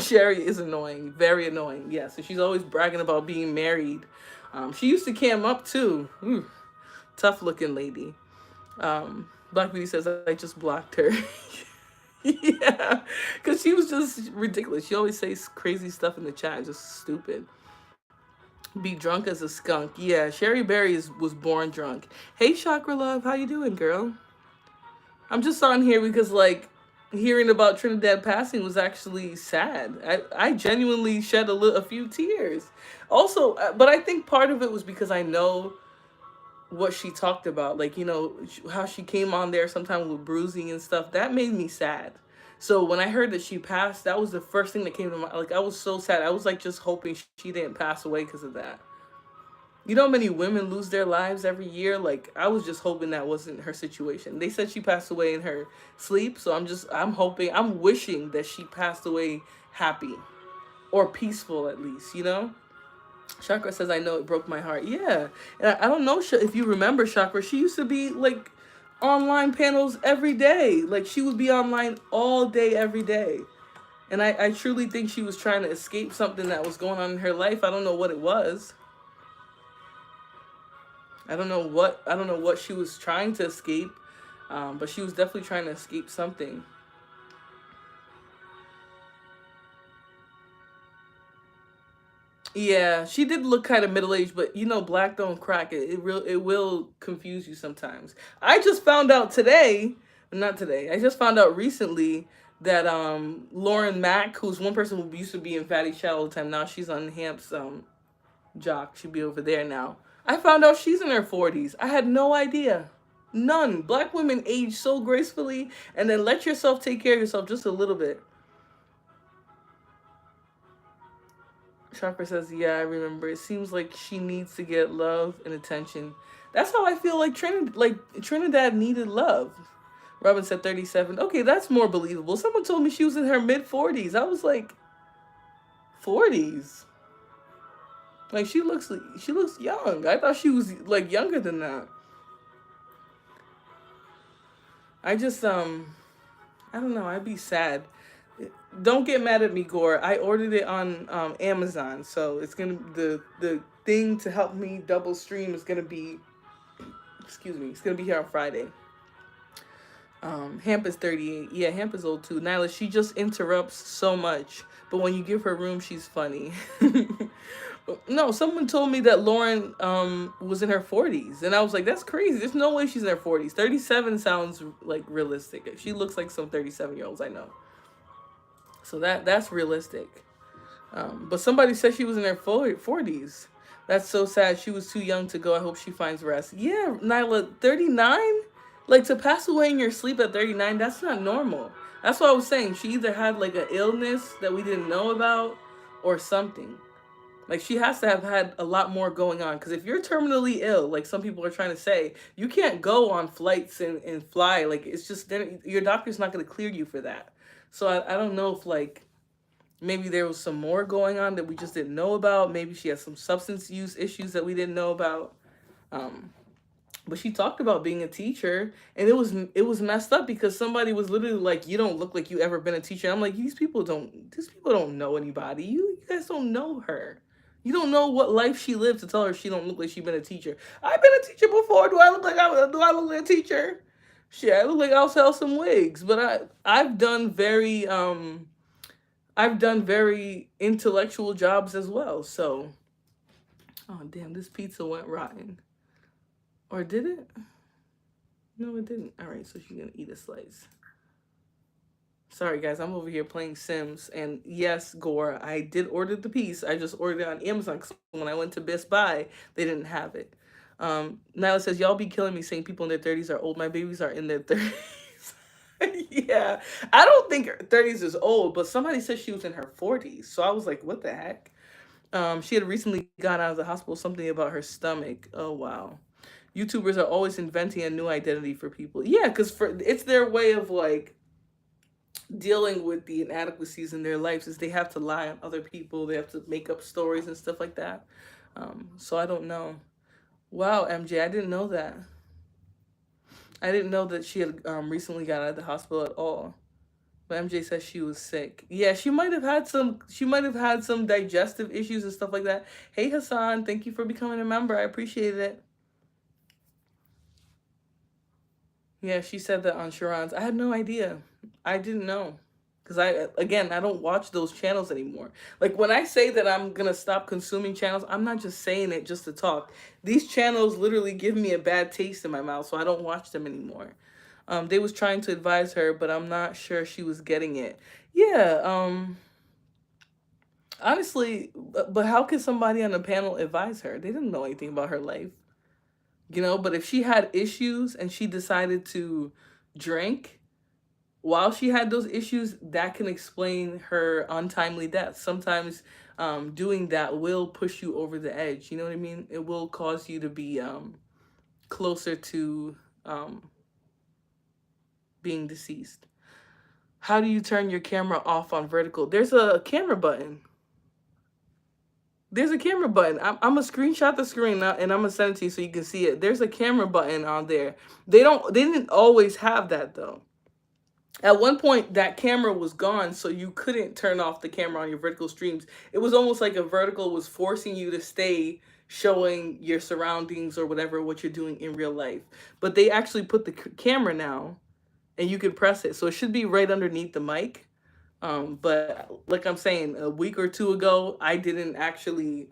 Sherry is annoying, very annoying. Yeah, so she's always bragging about being married. She used to cam up too. Ooh, tough looking lady. Black Beauty says, I just blocked her. Yeah, because she was just ridiculous. She always says crazy stuff in the chat, just stupid. Be drunk as a skunk. Yeah, Sherry Berry was born drunk. Hey, Chakra Love, how you doing, girl? I'm just on here because, like, hearing about Trinidad passing was actually sad. I genuinely shed a few tears. Also, but I think part of it was because I know what she talked about. Like, you know, how she came on there sometimes with bruising and stuff. That made me sad. So when I heard that she passed, that was the first thing that came to mind. Like, I was so sad. I was, like, just hoping she didn't pass away because of that. You know how many women lose their lives every year? Like, I was just hoping that wasn't her situation. They said she passed away in her sleep, so I'm hoping, I'm wishing that she passed away happy or peaceful at least, you know? Chakra says, I know it broke my heart. Yeah. And I don't know if you remember Chakra. She used to be like online panels every day. Like, she would be online all day, every day. And I truly think she was trying to escape something that was going on in her life. I don't know what it was. I don't know what she was trying to escape, but she was definitely trying to escape something. Yeah, she did look kind of middle aged, but you know, black don't crack. It will confuse you sometimes. I just found out today, not today. I just found out recently that Lauren Mack, who's one person who used to be in Fatty Chat all the time, now she's on Hamp's jock. She'd be over there now. I found out she's in her 40s. I had no idea. None. Black women age so gracefully, and then let yourself take care of yourself just a little bit. Chakra says, yeah, I remember. It seems like she needs to get love and attention. That's how I feel like Trinidad needed love. Robin said 37. Okay, that's more believable. Someone told me she was in her mid 40s. I was like, 40s? Like, she looks young. I thought she was like younger than that. I just I don't know. I'd be sad. Don't get mad at me, Gore. I ordered it on Amazon, so it's gonna the thing to help me double stream is gonna be, excuse me, it's gonna be here on Friday. Hamp is 38. Yeah, Hamp is old too. Nyla, she just interrupts so much, but when you give her room, she's funny. No, someone told me that Lauren was in her 40s, and I was like, that's crazy. There's no way she's in her 40s. 37 sounds like realistic. She looks like some 37-year-olds I know. So that's realistic. But somebody said she was in her 40s. That's so sad. She was too young to go. I hope she finds rest. Yeah, Nyla, 39? Like, to pass away in your sleep at 39, that's not normal. That's what I was saying. She either had like an illness that we didn't know about or something. Like, she has to have had a lot more going on. Because if you're terminally ill, like some people are trying to say, you can't go on flights and fly. Like, it's just, then your doctor's not going to clear you for that. So I don't know if, like, maybe there was some more going on that we just didn't know about. Maybe she has some substance use issues that we didn't know about. Um, but she talked about being a teacher, and it was messed up because somebody was literally like, "You don't look like you ever been a teacher." I'm like, these people don't know anybody. You guys don't know her. You don't know what life she lived to tell her she don't look like she been a teacher. I've been a teacher before. Do I look like a teacher? Shit, I look like I'll sell some wigs, but I've done very intellectual jobs as well. So, oh damn, this pizza went rotten. Or did it? No, it didn't. All right, so she's gonna eat a slice. Sorry, guys, I'm over here playing Sims, and yes, Gore, I did order the piece. I just ordered it on Amazon because when I went to Best Buy, they didn't have it. Nyla says, y'all be killing me saying people in their 30s are old. My babies are in their 30s. Yeah, I don't think her 30s is old, but somebody said she was in her 40s. So I was like, what the heck? She had recently gone out of the hospital, something about her stomach. Oh, wow. YouTubers are always inventing a new identity for people. Yeah, because it's their way of like dealing with the inadequacies in their lives is they have to lie on other people. They have to make up stories and stuff like that. So I don't know. Wow, MJ, I didn't know that. I didn't know that she had recently got out of the hospital at all. But MJ says she was sick. Yeah, she might have had some. She might have had some digestive issues and stuff like that. Hey Hassan, thank you for becoming a member. I appreciate it. Yeah, she said that on Sharon's. I had no idea. I didn't know. Because I don't watch those channels anymore. Like, when I say that I'm going to stop consuming channels, I'm not just saying it just to talk. These channels literally give me a bad taste in my mouth, so I don't watch them anymore. They was trying to advise her, but I'm not sure she was getting it. Yeah, honestly, but how could somebody on the panel advise her? They didn't know anything about her life. But if she had issues and she decided to drink while she had those issues, that can explain her untimely death. Sometimes doing that will push you over the edge. You know what I mean? It will cause you to be closer to being deceased. How do you turn your camera off on vertical? There's a camera button. There's a camera button. I'm gonna screenshot the screen now, and I'm gonna send it to you so you can see it. There's a camera button on there. They didn't always have that though. At one point, that camera was gone, so you couldn't turn off the camera on your vertical streams. It was almost like a vertical was forcing you to stay showing your surroundings or whatever, what you're doing in real life. But they actually put the camera now, and you can press it. So it should be right underneath the mic. But like I'm saying, a week or two ago, I didn't actually.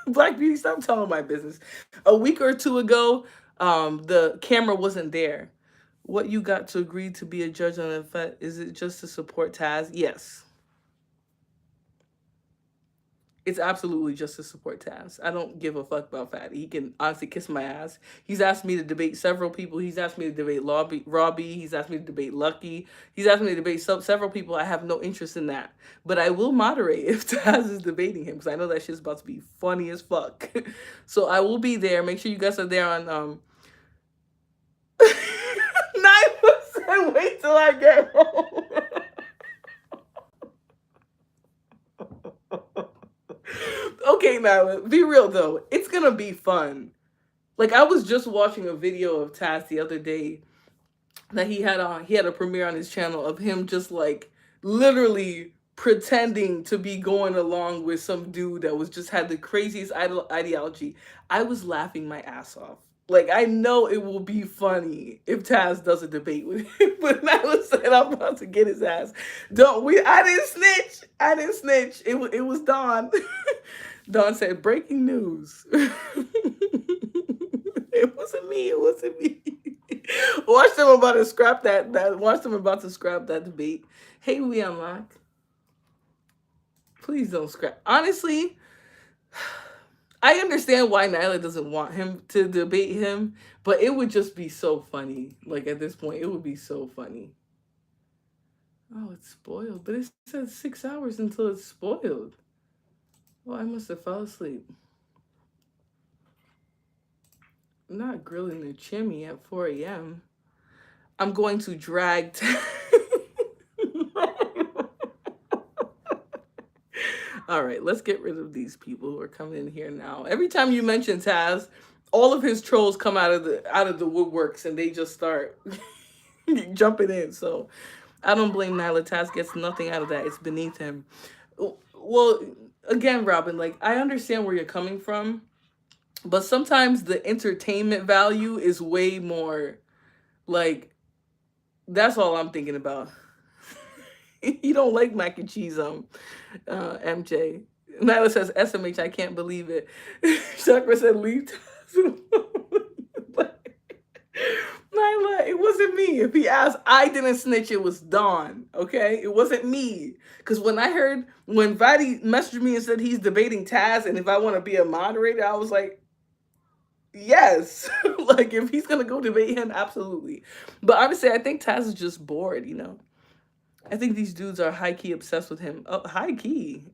Black Beauty, stop telling my business. A week or two ago, the camera wasn't there. What you got to agree to be a judge on the FET? Is it just to support Taz? Yes. It's absolutely just to support Taz. I don't give a fuck about Fatty. He can honestly kiss my ass. He's asked me to debate several people. He's asked me to debate Robbie. He's asked me to debate Lucky. He's asked me to debate several people. I have no interest in that. But I will moderate if Taz is debating him because I know that shit's about to be funny as fuck. So I will be there. Make sure you guys are there on 9%. Wait till I get home. Okay, now be real though. It's gonna be fun. Like I was just watching a video of Taz the other day that he had on. He had a premiere on his channel of him just like literally pretending to be going along with some dude that was just had the craziest ideology. I was laughing my ass off. Like I know it will be funny if Taz does a debate with him, but Nyla said I'm about to get his ass. Don't we? I didn't snitch. I didn't snitch. It was Dawn. Dawn said breaking news. It wasn't me. It wasn't me. Watch them about to scrap that. Watch them about to scrap that debate. Hey, we unlock. Please don't scrap. Honestly, I understand why Nyla doesn't want him to debate him, but it would just be so funny. Like at this point, it would be so funny. Oh, it's spoiled. But it says 6 hours until it's spoiled. Oh, I must have fell asleep. I'm not grilling the chimney at 4 a.m. I'm going to drag... All right, let's get rid of these people who are coming in here now. Every time you mention Taz, all of his trolls come out of the woodworks and they just start jumping in. So I don't blame Nyla. Taz gets nothing out of that. It's beneath him. Well, again, Robin, like I understand where you're coming from, but sometimes the entertainment value is way more. Like that's all I'm thinking about. You don't like mac and cheese, MJ. Nyla says SMH. I can't believe it. Chakra said leave. Nyla, it wasn't me. If he asked, I didn't snitch. It was Dawn. Okay, it wasn't me. Because when Vadi messaged me and said he's debating Taz, and if I want to be a moderator, I was like, yes. Like if he's gonna go debate him, absolutely. But obviously, I think Taz is just bored. You know. I think these dudes are high-key obsessed with him. Oh, high-key.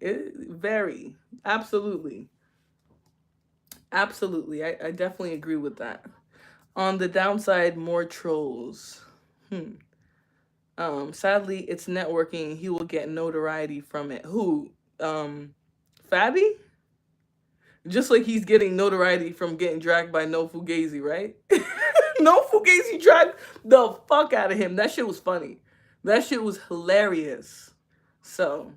Very. Absolutely. Absolutely. I definitely agree with that. On the downside, more trolls. Sadly, it's networking. He will get notoriety from it. Who? Fatty? Just like he's getting notoriety from getting dragged by No Fugazi, right? No Fugazi dragged the fuck out of him. That shit was funny. That shit was hilarious. So,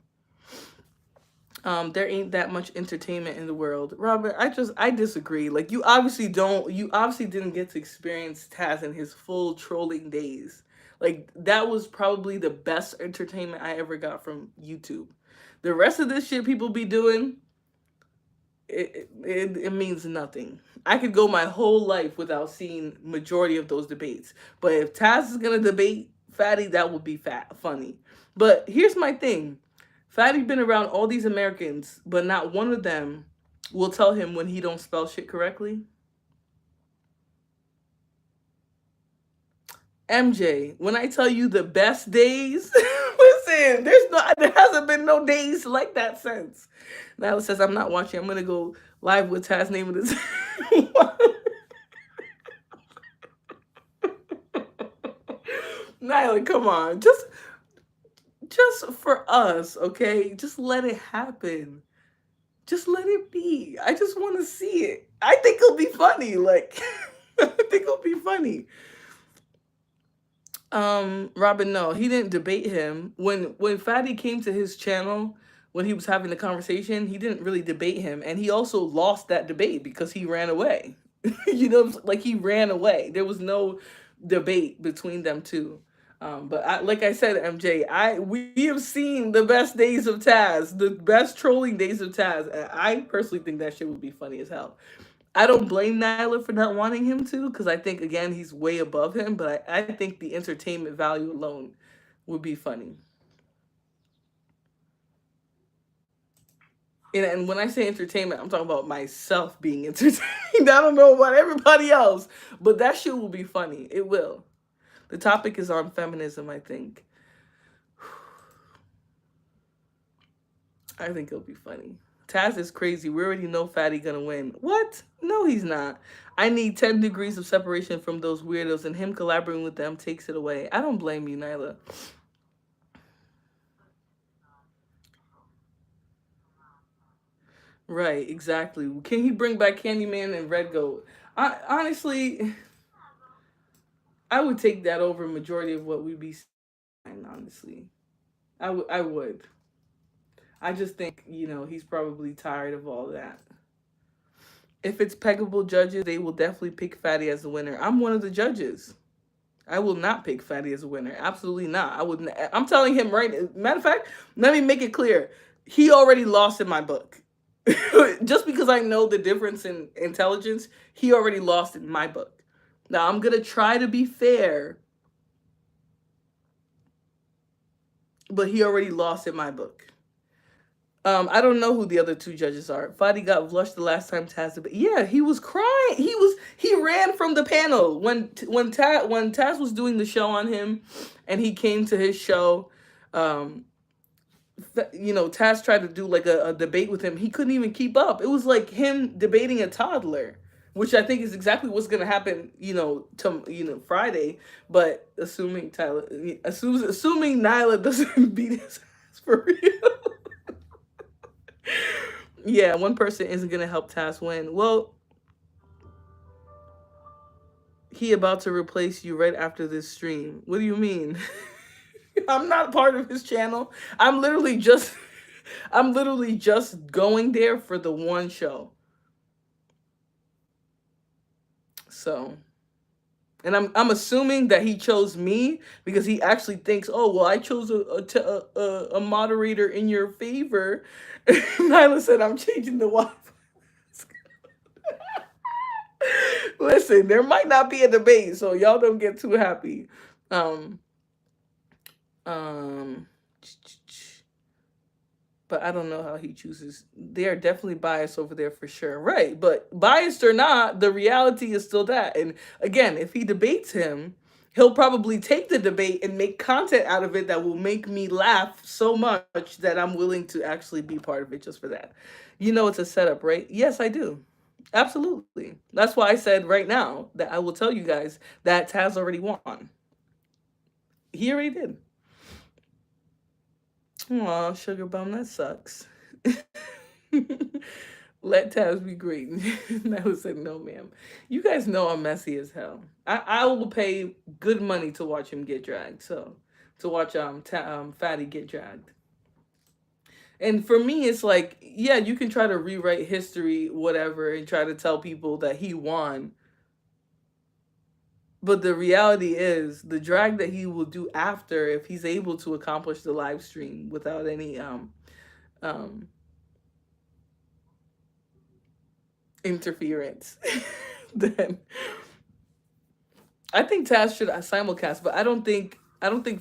there ain't that much entertainment in the world. Robert, I disagree. Like, you obviously didn't get to experience Taz in his full trolling days. Like, that was probably the best entertainment I ever got from YouTube. The rest of this shit people be doing, it means nothing. I could go my whole life without seeing majority of those debates. But if Taz is going to debate Fatty, that would be funny. But here's my thing. Fatty been around all these Americans, but not one of them will tell him when he don't spell shit correctly. MJ, when I tell you the best days happened. There hasn't been no days like that since. Nyla says, I'm not watching. I'm gonna go live with Taz naming this. Nyla, come on. Just for us, okay? Just let it happen. Just let it be. I just want to see it. I think it'll be funny. Like, I think it'll be funny. Robin, no, he didn't debate him. When Fatty came to his channel, when he was having the conversation, he didn't really debate him, and he also lost that debate because he ran away. You know, like he ran away. There was no debate between them two. But like I said, MJ, we have seen the best days of Taz, the best trolling days of Taz. And I personally think that shit would be funny as hell. I don't blame Nyla for not wanting him to, because I think, again, he's way above him, but I think the entertainment value alone would be funny. And when I say entertainment, I'm talking about myself being entertained. I don't know about everybody else, but that shit will be funny. It will. The topic is on feminism, I think. I think it'll be funny. Taz is crazy. We already know Fatty gonna win. What? No, he's not. I need 10 degrees of separation from those weirdos, and him collaborating with them takes it away. I don't blame you, Nyla. Right, exactly. Can he bring back Candyman and Red Goat? Honestly, I would take that over majority of what we'd be saying, honestly. I would. I just think, he's probably tired of all that. If it's peggable judges, they will definitely pick Fatty as the winner. I'm one of the judges. I will not pick Fatty as a winner. Absolutely not. I wouldn't. I'm telling him right. Matter of fact, let me make it clear. He already lost in my book. Just because I know the difference in intelligence, he already lost in my book. Now I'm gonna try to be fair, but he already lost in my book. I don't know who the other two judges are. Fadi got flushed the last time Taz debated. Yeah, he was crying. He ran from the panel when Taz was doing the show on him, and he came to his show. Taz tried to do like a debate with him. He couldn't even keep up. It was like him debating a toddler, which I think is exactly what's gonna happen. Friday. But assuming Nyla doesn't beat his ass for real. Yeah, one person isn't gonna help Taz win. Well, he about to replace you right after this stream. What do you mean? I'm not part of his channel. I'm literally just going there for the one show. So, and I'm assuming that he chose me because he actually thinks, oh well, I chose a moderator in your favor. Nyla said, I'm changing the Wi-Fi. Listen, there might not be a debate, so y'all don't get too happy. But I don't know how he chooses. They are definitely biased over there for sure. Right. But biased or not, the reality is still that. And again, if he debates him, he'll probably take the debate and make content out of it that will make me laugh so much that I'm willing to actually be part of it just for that. It's a setup, right? Yes, I do. Absolutely. That's why I said right now that I will tell you guys that Taz already won. He already did. Aw, sugar bum, that sucks. Let Taz be great. That said, no, ma'am. You guys know I'm messy as hell. I will pay good money to watch him get dragged. So, to watch Fatty get dragged. And for me, it's like, yeah, you can try to rewrite history, whatever, and try to tell people that he won. But the reality is, the drag that he will do after, if he's able to accomplish the live stream without any interference, then I think Taz should simulcast. But I don't think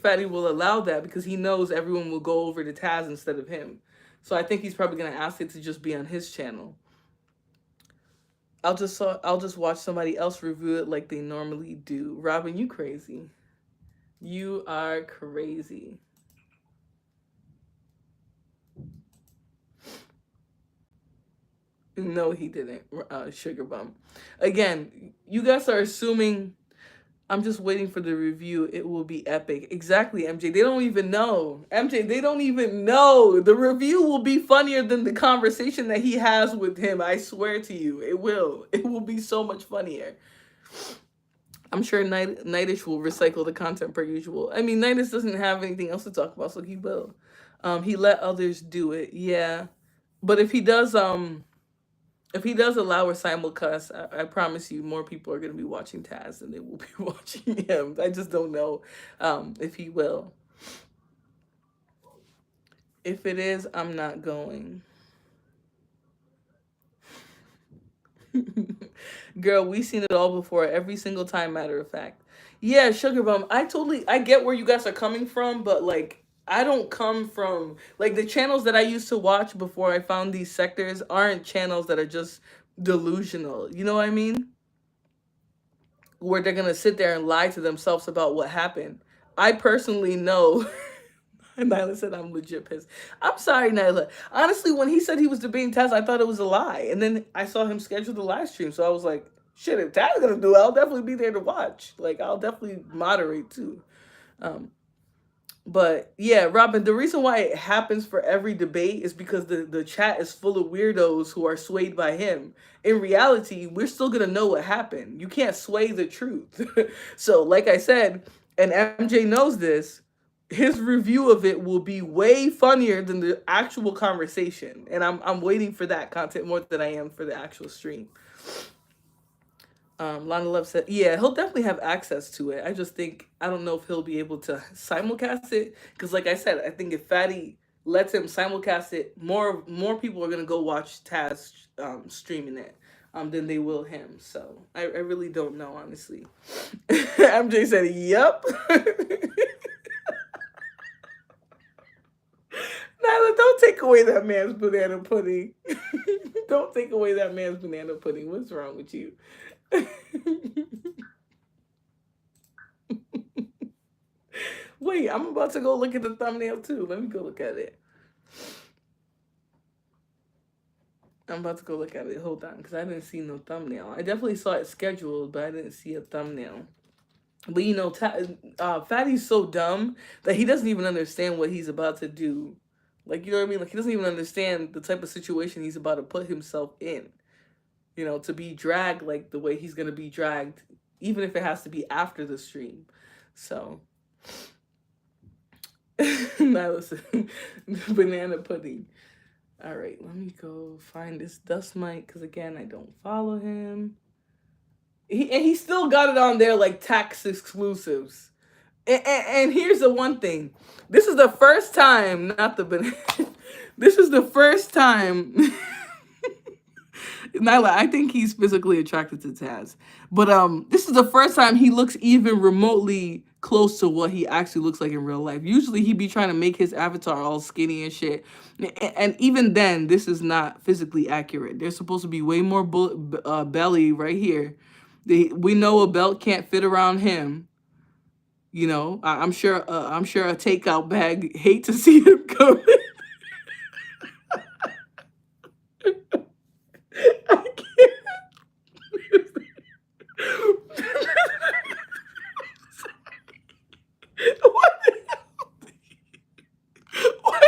Fatty will allow that because he knows everyone will go over to Taz instead of him. So I think he's probably gonna ask it to just be on his channel. I'll just watch somebody else review it like they normally do. Robin, you crazy. You are crazy. No, he didn't, Sugar Bum. Again, you guys are assuming I'm just waiting for the review. It will be epic. Exactly, MJ. They don't even know. MJ, they don't even know. The review will be funnier than the conversation that he has with him. I swear to you. It will. It will be so much funnier. I'm sure Nightish will recycle the content per usual. I mean, Nightish doesn't have anything else to talk about, so he will. He let others do it. Yeah. But if he does allow a simulcast, I promise you, more people are going to be watching Taz than they will be watching him. I just don't know if he will. If it is, I'm not going. Girl, we seen it all before, every single time, matter of fact. Yeah, Sugar Bum, I get where you guys are coming from, but like, I don't come from, like, the channels that I used to watch before I found these sectors aren't channels that are just delusional. You know what I mean? Where they're gonna sit there and lie to themselves about what happened. I personally know. Nyla said I'm legit pissed. I'm sorry, Nyla. Honestly, when he said he was debating Taz, I thought it was a lie. And then I saw him schedule the live stream. So I was like, shit, if Taz is gonna do it, I'll definitely be there to watch. Like, I'll definitely moderate too. Um, but yeah, Robin, the reason why it happens for every debate is because the chat is full of weirdos who are swayed by him. In reality, we're still gonna know what happened. You can't sway the truth. So, like I said, and MJ knows this, his review of it will be way funnier than the actual conversation. And I'm waiting for that content more than I am for the actual stream. Lana Love said, yeah, he'll definitely have access to it. I just think, I don't know if he'll be able to simulcast it. Because like I said, I think if Fatty lets him simulcast it, more people are going to go watch Taz streaming it than they will him. So I really don't know, honestly. MJ said, yep. Nyla, don't take away that man's banana pudding. Don't take away that man's banana pudding. What's wrong with you? Wait, I'm about to go look at the thumbnail too. Let me go look at it. I'm about to go look at it. Hold on, because I didn't see no thumbnail. I definitely saw it scheduled, but I didn't see a thumbnail. But you know, Fatty's so dumb that he doesn't even understand what he's about to do. Like, you know what I mean? Like, he doesn't even understand the type of situation he's about to put himself in. You know, to be dragged like the way he's gonna be dragged, even if it has to be after the stream. So, now listen, banana pudding. All right, let me go find this Dust Mite because again, I don't follow him. He still got it on there like tax exclusives. And here's the one thing: this is the first time, not the banana. This is the first time. Nyla, I think he's physically attracted to Taz. But this is the first time he looks even remotely close to what he actually looks like in real life. Usually he'd be trying to make his avatar all skinny and shit. And even then, this is not physically accurate. There's supposed to be way more belly right here. We know a belt can't fit around him. You know, I'm sure a takeout bag hate to see him coming. I can't. What? What?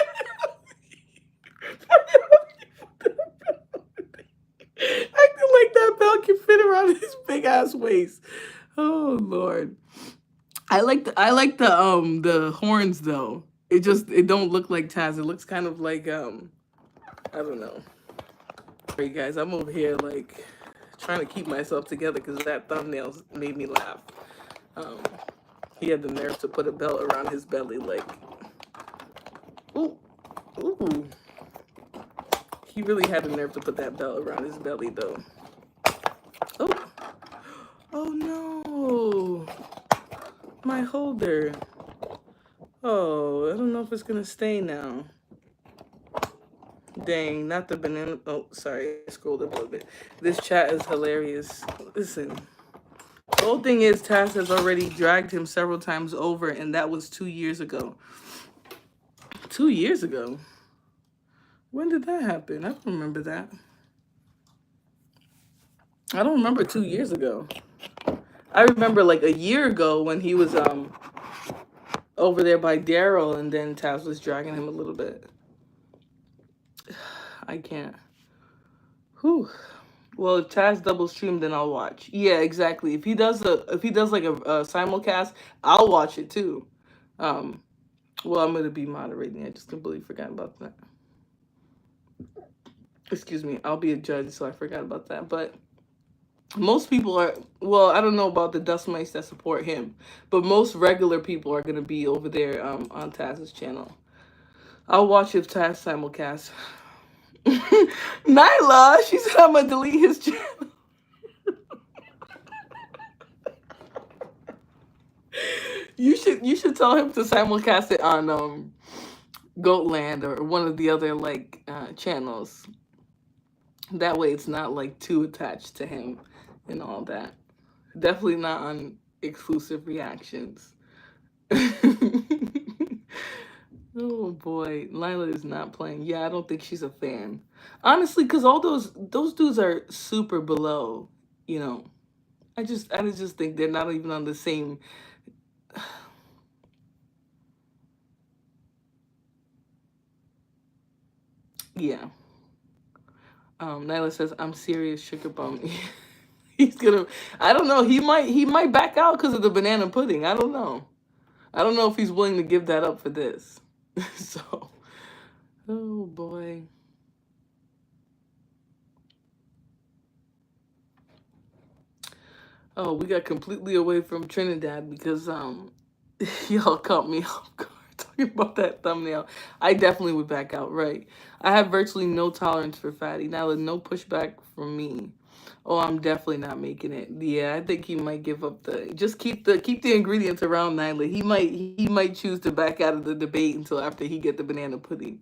Acting like that belt can fit around his big ass waist. Oh Lord. I like the horns though. It don't look like Taz. It looks kind of like I don't know. Hey guys, I'm over here like trying to keep myself together because that thumbnail made me laugh. Um, he had the nerve to put a belt around his belly, like, ooh, ooh. He really had the nerve to put that belt around his belly, though. Oh, oh no, my holder. Oh, I don't know if it's gonna stay now. Dang, not the banana. Oh, sorry, I scrolled up a little bit. This chat is hilarious. Listen. The whole thing is Taz has already dragged him several times over, and that was 2 years ago. 2 years ago? When did that happen? I don't remember that. I don't remember 2 years ago. I remember like a year ago when he was over there by Daryl, and then Taz was dragging him a little bit. I can't. Whew. Well, if Taz double stream, then I'll watch. Yeah, exactly. If he does like a simulcast, I'll watch it too. Um, well, I'm gonna be moderating. I just completely forgot about that. Excuse me. I'll be a judge, so I forgot about that. But most people are, well, I don't know about the dust mites that support him, but most regular people are gonna be over there on Taz's channel. I'll watch if Taz simulcast. Nyla, she said I'm gonna delete his channel. You should tell him to simulcast it on Goatland or one of the other like channels. That way it's not like too attached to him and all that. Definitely not on exclusive reactions. Oh boy, Lila is not playing. Yeah, I don't think she's a fan. Honestly, because all those dudes are super below, you know. I just think they're not even on the same. Yeah. Nyla says, "I'm serious, sugar bum." He's gonna. I don't know. He might back out because of the banana pudding. I don't know. I don't know if he's willing to give that up for this. So, oh boy. Oh, we got completely away from Trinidad because y'all caught me off guard talking about that thumbnail. I definitely would back out, right? I have virtually no tolerance for fatty. Now, no pushback from me. Oh, I'm definitely not making it. Yeah, I think he might give up the. Just keep the ingredients around Nyla. He might choose to back out of the debate until after he get the banana pudding.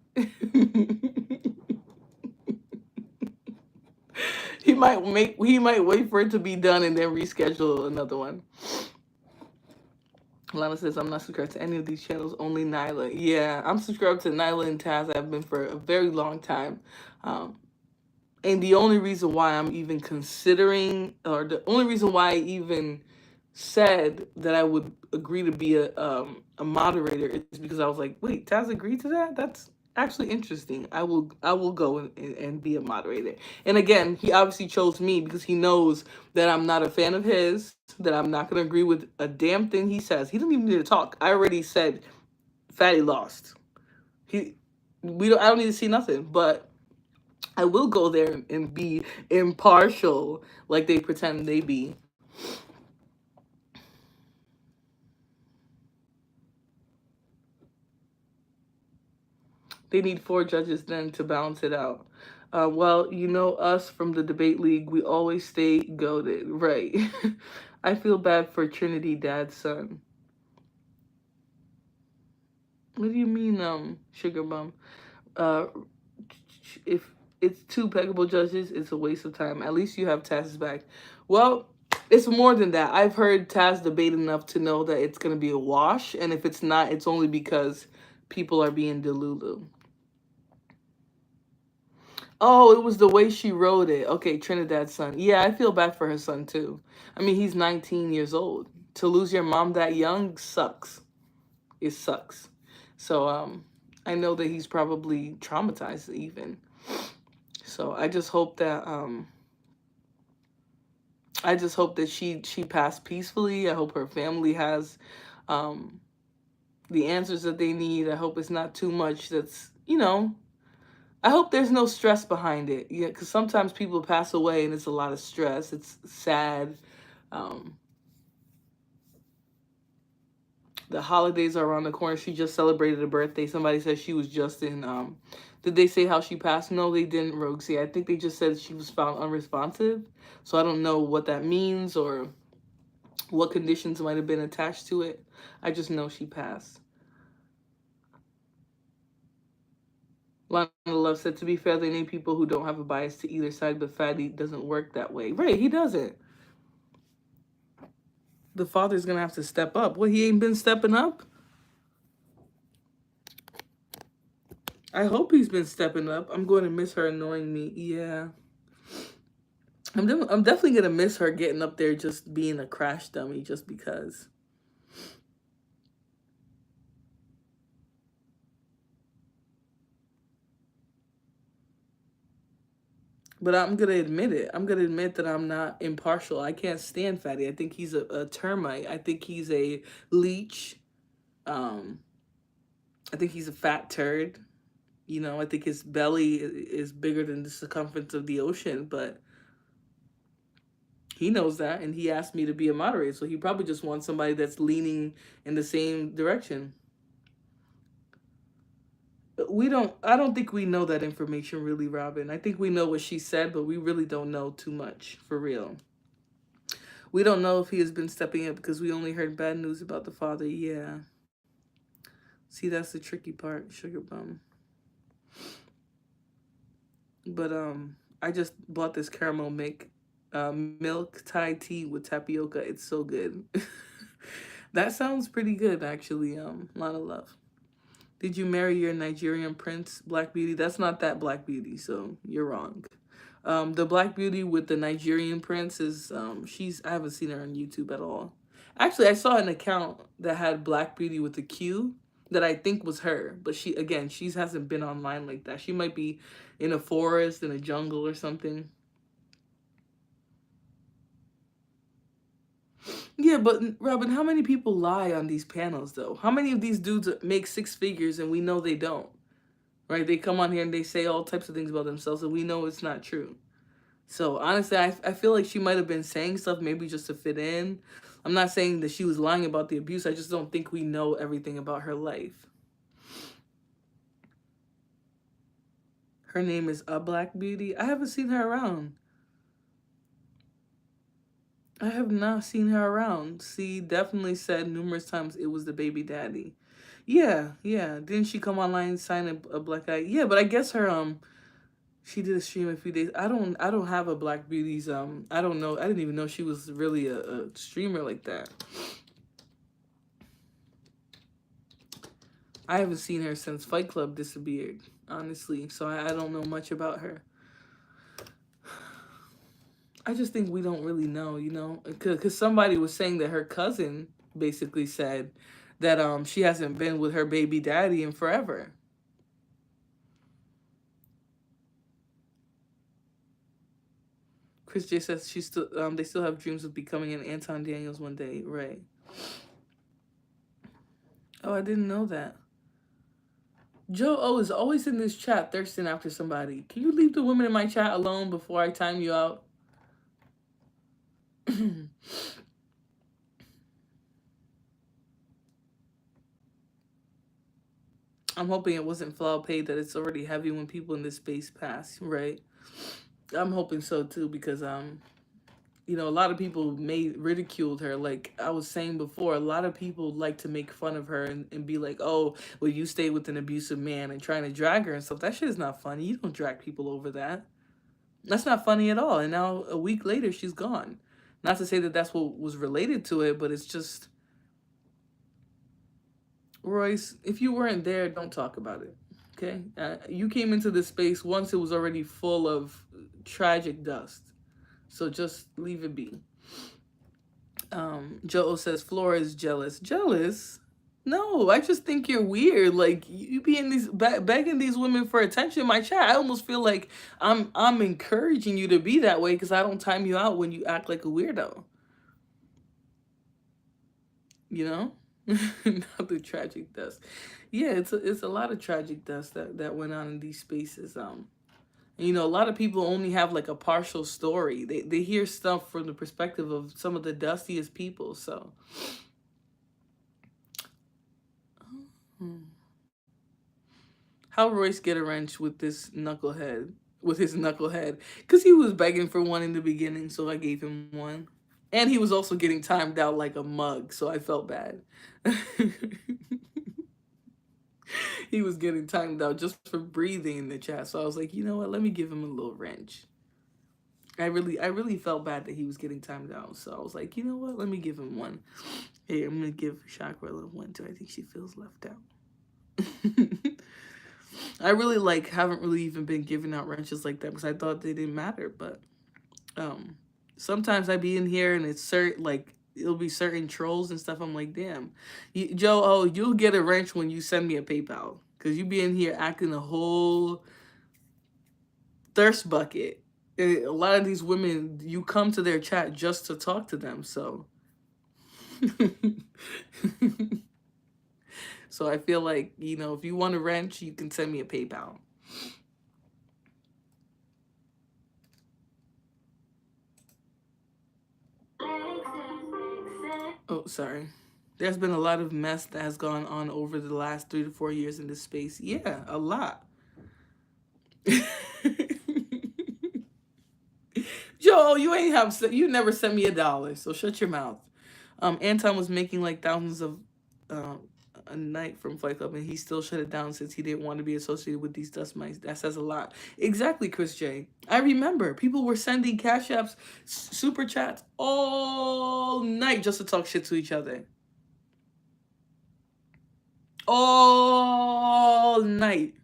He might wait for it to be done and then reschedule another one. Lana says, I'm not subscribed to any of these channels, only Nyla. Yeah, I'm subscribed to Nyla and Taz. I've been for a very long time. Um, and the only reason why I'm even considering, or the only reason why I even said that I would agree to be a moderator is because I was like, wait, Taz agreed to that? That's actually interesting. I will go and be a moderator. And again, he obviously chose me because he knows that I'm not a fan of his, that I'm not going to agree with a damn thing he says. He doesn't even need to talk. I already said Fatty lost. He we don't I don't need to see nothing, but I will go there and be impartial like they pretend they be. They need four judges then to balance it out. Well, you know us from the debate league, we always stay goaded, right? I feel bad for Trinity Dad's son. What do you mean, sugar bum? Uh, if it's two peggable judges, it's a waste of time. At least you have Taz's back. Well, it's more than that. I've heard Taz debate enough to know that it's gonna be a wash, and if it's not, it's only because people are being delulu. Oh, it was the way she wrote it. Okay, Trinidad's son. Yeah, I feel bad for her son too. I mean, he's 19 years old. To lose your mom that young sucks. It sucks. So, I know that he's probably traumatized even. So I just hope that she passed peacefully. I hope her family has um the answers that they need. I hope it's not too much that's. I hope there's no stress behind it. Yeah, because sometimes people pass away and it's a lot of stress. It's sad. Um, the holidays are around the corner. She just celebrated a birthday. Somebody said she was just in. Did they say how she passed? No, they didn't, Roxy. I think they just said she was found unresponsive. So I don't know what that means or what conditions might have been attached to it. I just know she passed. Lana Love said, to be fair, they name people who don't have a bias to either side, but Fatty doesn't work that way. Right, he doesn't. The father's gonna have to step up. Well, he ain't been stepping up. I hope he's been stepping up. I'm going to miss her annoying me. Yeah. I'm definitely gonna miss her getting up there just being a crash dummy just because. But I'm gonna admit it. I'm gonna admit that I'm not impartial. I can't stand Fatty. I think he's a termite. I think he's a leech. Um, I think he's a fat turd. You know, I think his belly is bigger than the circumference of the ocean, but he knows that, and he asked me to be a moderator. So he probably just wants somebody that's leaning in the same direction. We don't. I don't think we know that information really, Robin. I think we know what she said, but we really don't know too much for real. We don't know if he has been stepping up because we only heard bad news about the father. Yeah. See, that's the tricky part, sugar bum. But I just bought this caramel milk Thai tea with tapioca. It's so good. That sounds pretty good, actually. A lot of love. Did you marry your Nigerian prince, Black Beauty? That's not that Black Beauty, so you're wrong. The Black Beauty with the Nigerian prince is I haven't seen her on YouTube at all. Actually, I saw an account that had Black Beauty with a Q that I think was her, but she hasn't been online like that. She might be in a forest, in a jungle or something. Yeah, but Robin, how many people lie on these panels though? How many of these dudes make six figures and we know they don't? Right? They come on here and they say all types of things about themselves and we know it's not true. So honestly, I feel like she might have been saying stuff maybe just to fit in. I'm not saying that she was lying about the abuse. I just don't think we know everything about her life. Her name is A Black Beauty. I haven't seen her around. I have not seen her around. She definitely said numerous times it was the baby daddy. Yeah, yeah. Didn't she come online and sign a black eye? Yeah, but I guess her she did a stream a few days. I don't have a Black Beauty's I don't know. I didn't even know she was really a streamer like that. I haven't seen her since Fight Club disappeared, honestly. So I don't know much about her. I just think we don't really know, you know, because somebody was saying that her cousin basically said that she hasn't been with her baby daddy in forever. Chris J says she still they still have dreams of becoming an Anton Daniels one day, right? Oh, I didn't know that. Joe O is always in this chat thirsting after somebody. Can you leave the women in my chat alone before I time you out? I'm hoping it wasn't foul paid that it's already heavy when people in this space pass, right? I'm hoping so too because you know, a lot of people made ridiculed her. Like I was saying before, a lot of people like to make fun of her and be like, "Oh, well, you stay with an abusive man," and trying to drag her and stuff. That shit is not funny. You don't drag people over that. That's not funny at all. And now a week later, she's gone. Not to say that that's what was related to it, but it's just Royce. If you weren't there, don't talk about it. Okay, you came into this space once it was already full of tragic dust. So just leave it be. Joel says Flora is jealous. Jealous? No, I just think you're weird. Like you being these begging these women for attention in my chat. I almost feel like I'm encouraging you to be that way because I don't time you out when you act like a weirdo. You know, not the tragic dust. Yeah, it's a lot of tragic dust that went on in these spaces. And, you know, a lot of people only have like a partial story. They hear stuff from the perspective of some of the dustiest people. So. Hmm. How Royce get a wrench with this knucklehead? With his knucklehead? Because he was begging for one in the beginning, so I gave him one. And he was also getting timed out like a mug, so I felt bad. He was getting timed out just for breathing in the chat. So I was like, you know what? Let me give him a little wrench. I really felt bad that he was getting timed out. So I was like, you know what? Let me give him one. Hey, I'm gonna give Chakra a little one too. I think she feels left out. I really haven't really even been giving out wrenches like that because I thought they didn't matter, but Um, Sometimes I be in here and it's certain like it'll be certain trolls and stuff. I'm like, damn, Joe. Oh, you'll get a wrench when you send me a PayPal because you be in here acting a whole thirst bucket. A lot of these women, you come to their chat just to talk to them. So, so I feel like if you want a wrench, you can send me a PayPal. Oh, sorry. There's been a lot of mess that has gone on over the last 3 to 4 years in this space. Yeah, a lot. Joe, you never sent me $1, so shut your mouth. Anton was making like thousands of um, a night from Fight Club, and he still shut it down since he didn't want to be associated with these dust mites. That says a lot. Exactly, Chris J. I remember people were sending cash apps, super chats all night just to talk shit to each other. All night.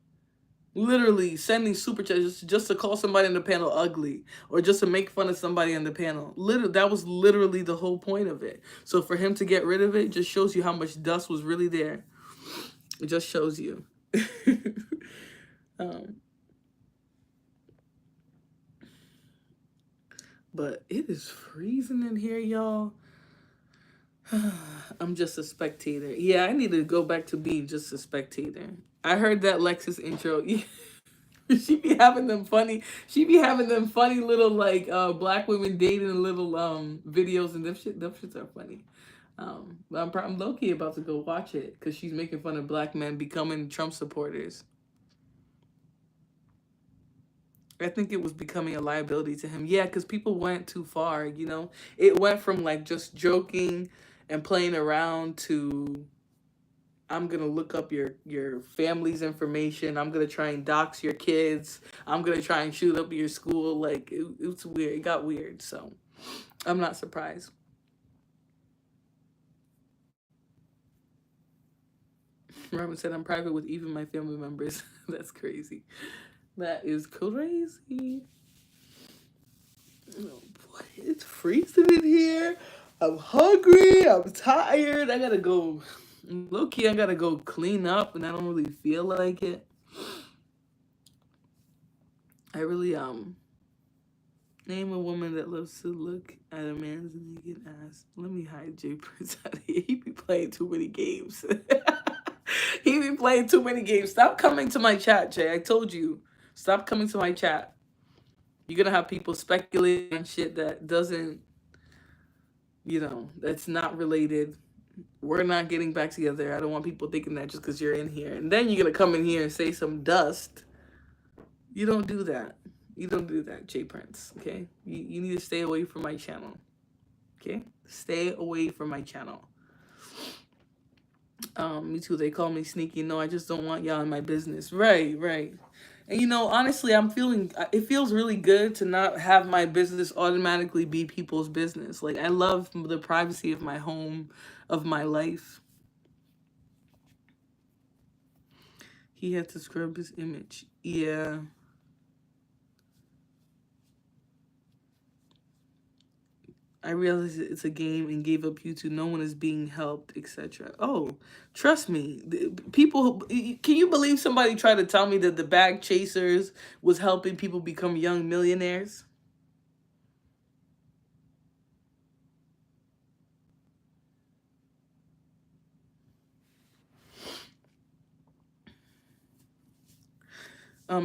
Literally sending super chats just to call somebody on the panel ugly or just to make fun of somebody on the panel. Literally, that was literally the whole point of it. So for him to get rid of it just shows you how much dust was really there. It just shows you. um, but it is freezing in here, y'all. I'm just a spectator. Yeah, I need to go back to being just a spectator. I heard that Lexus intro. She be having them funny. She be having them funny little like black women dating little videos and them shits are funny. But I'm low key about to go watch it because she's making fun of black men becoming Trump supporters. I think it was becoming a liability to him. Yeah, because people went too far. It went from like just joking and playing around to I'm gonna look up your family's information. I'm gonna try and dox your kids. I'm gonna try and shoot up your school. Like it's weird. It got weird. So I'm not surprised. Robin said I'm private with even my family members. That's crazy. That is crazy. Oh boy, it's freezing in here. I'm hungry. I'm tired. I gotta go. Low key, I gotta go clean up, and I don't really feel like it. I really name a woman that loves to look at a man's naked ass. Let me hide Jay Prince out of here. He be playing too many games. He be playing too many games. Stop coming to my chat, Jay. I told you. Stop coming to my chat. You're gonna have people speculating on shit that doesn't, that's not related. We're not getting back together. I don't want people thinking that just because you're in here. And then you're gonna come in here and say some dust. You don't do that. You don't do that, Jay Prince. Okay? You need to stay away from my channel. Okay? Stay away from my channel. Me too. They call me sneaky. No, I just don't want y'all in my business. Right, right. And honestly, it feels really good to not have my business automatically be people's business. Like, I love the privacy of my home, of my life. He had to scrub his image. Yeah. I realized it's a game and gave up YouTube. No one is being helped, etc. Oh, trust me. People, can you believe somebody tried to tell me that the bag chasers was helping people become young millionaires?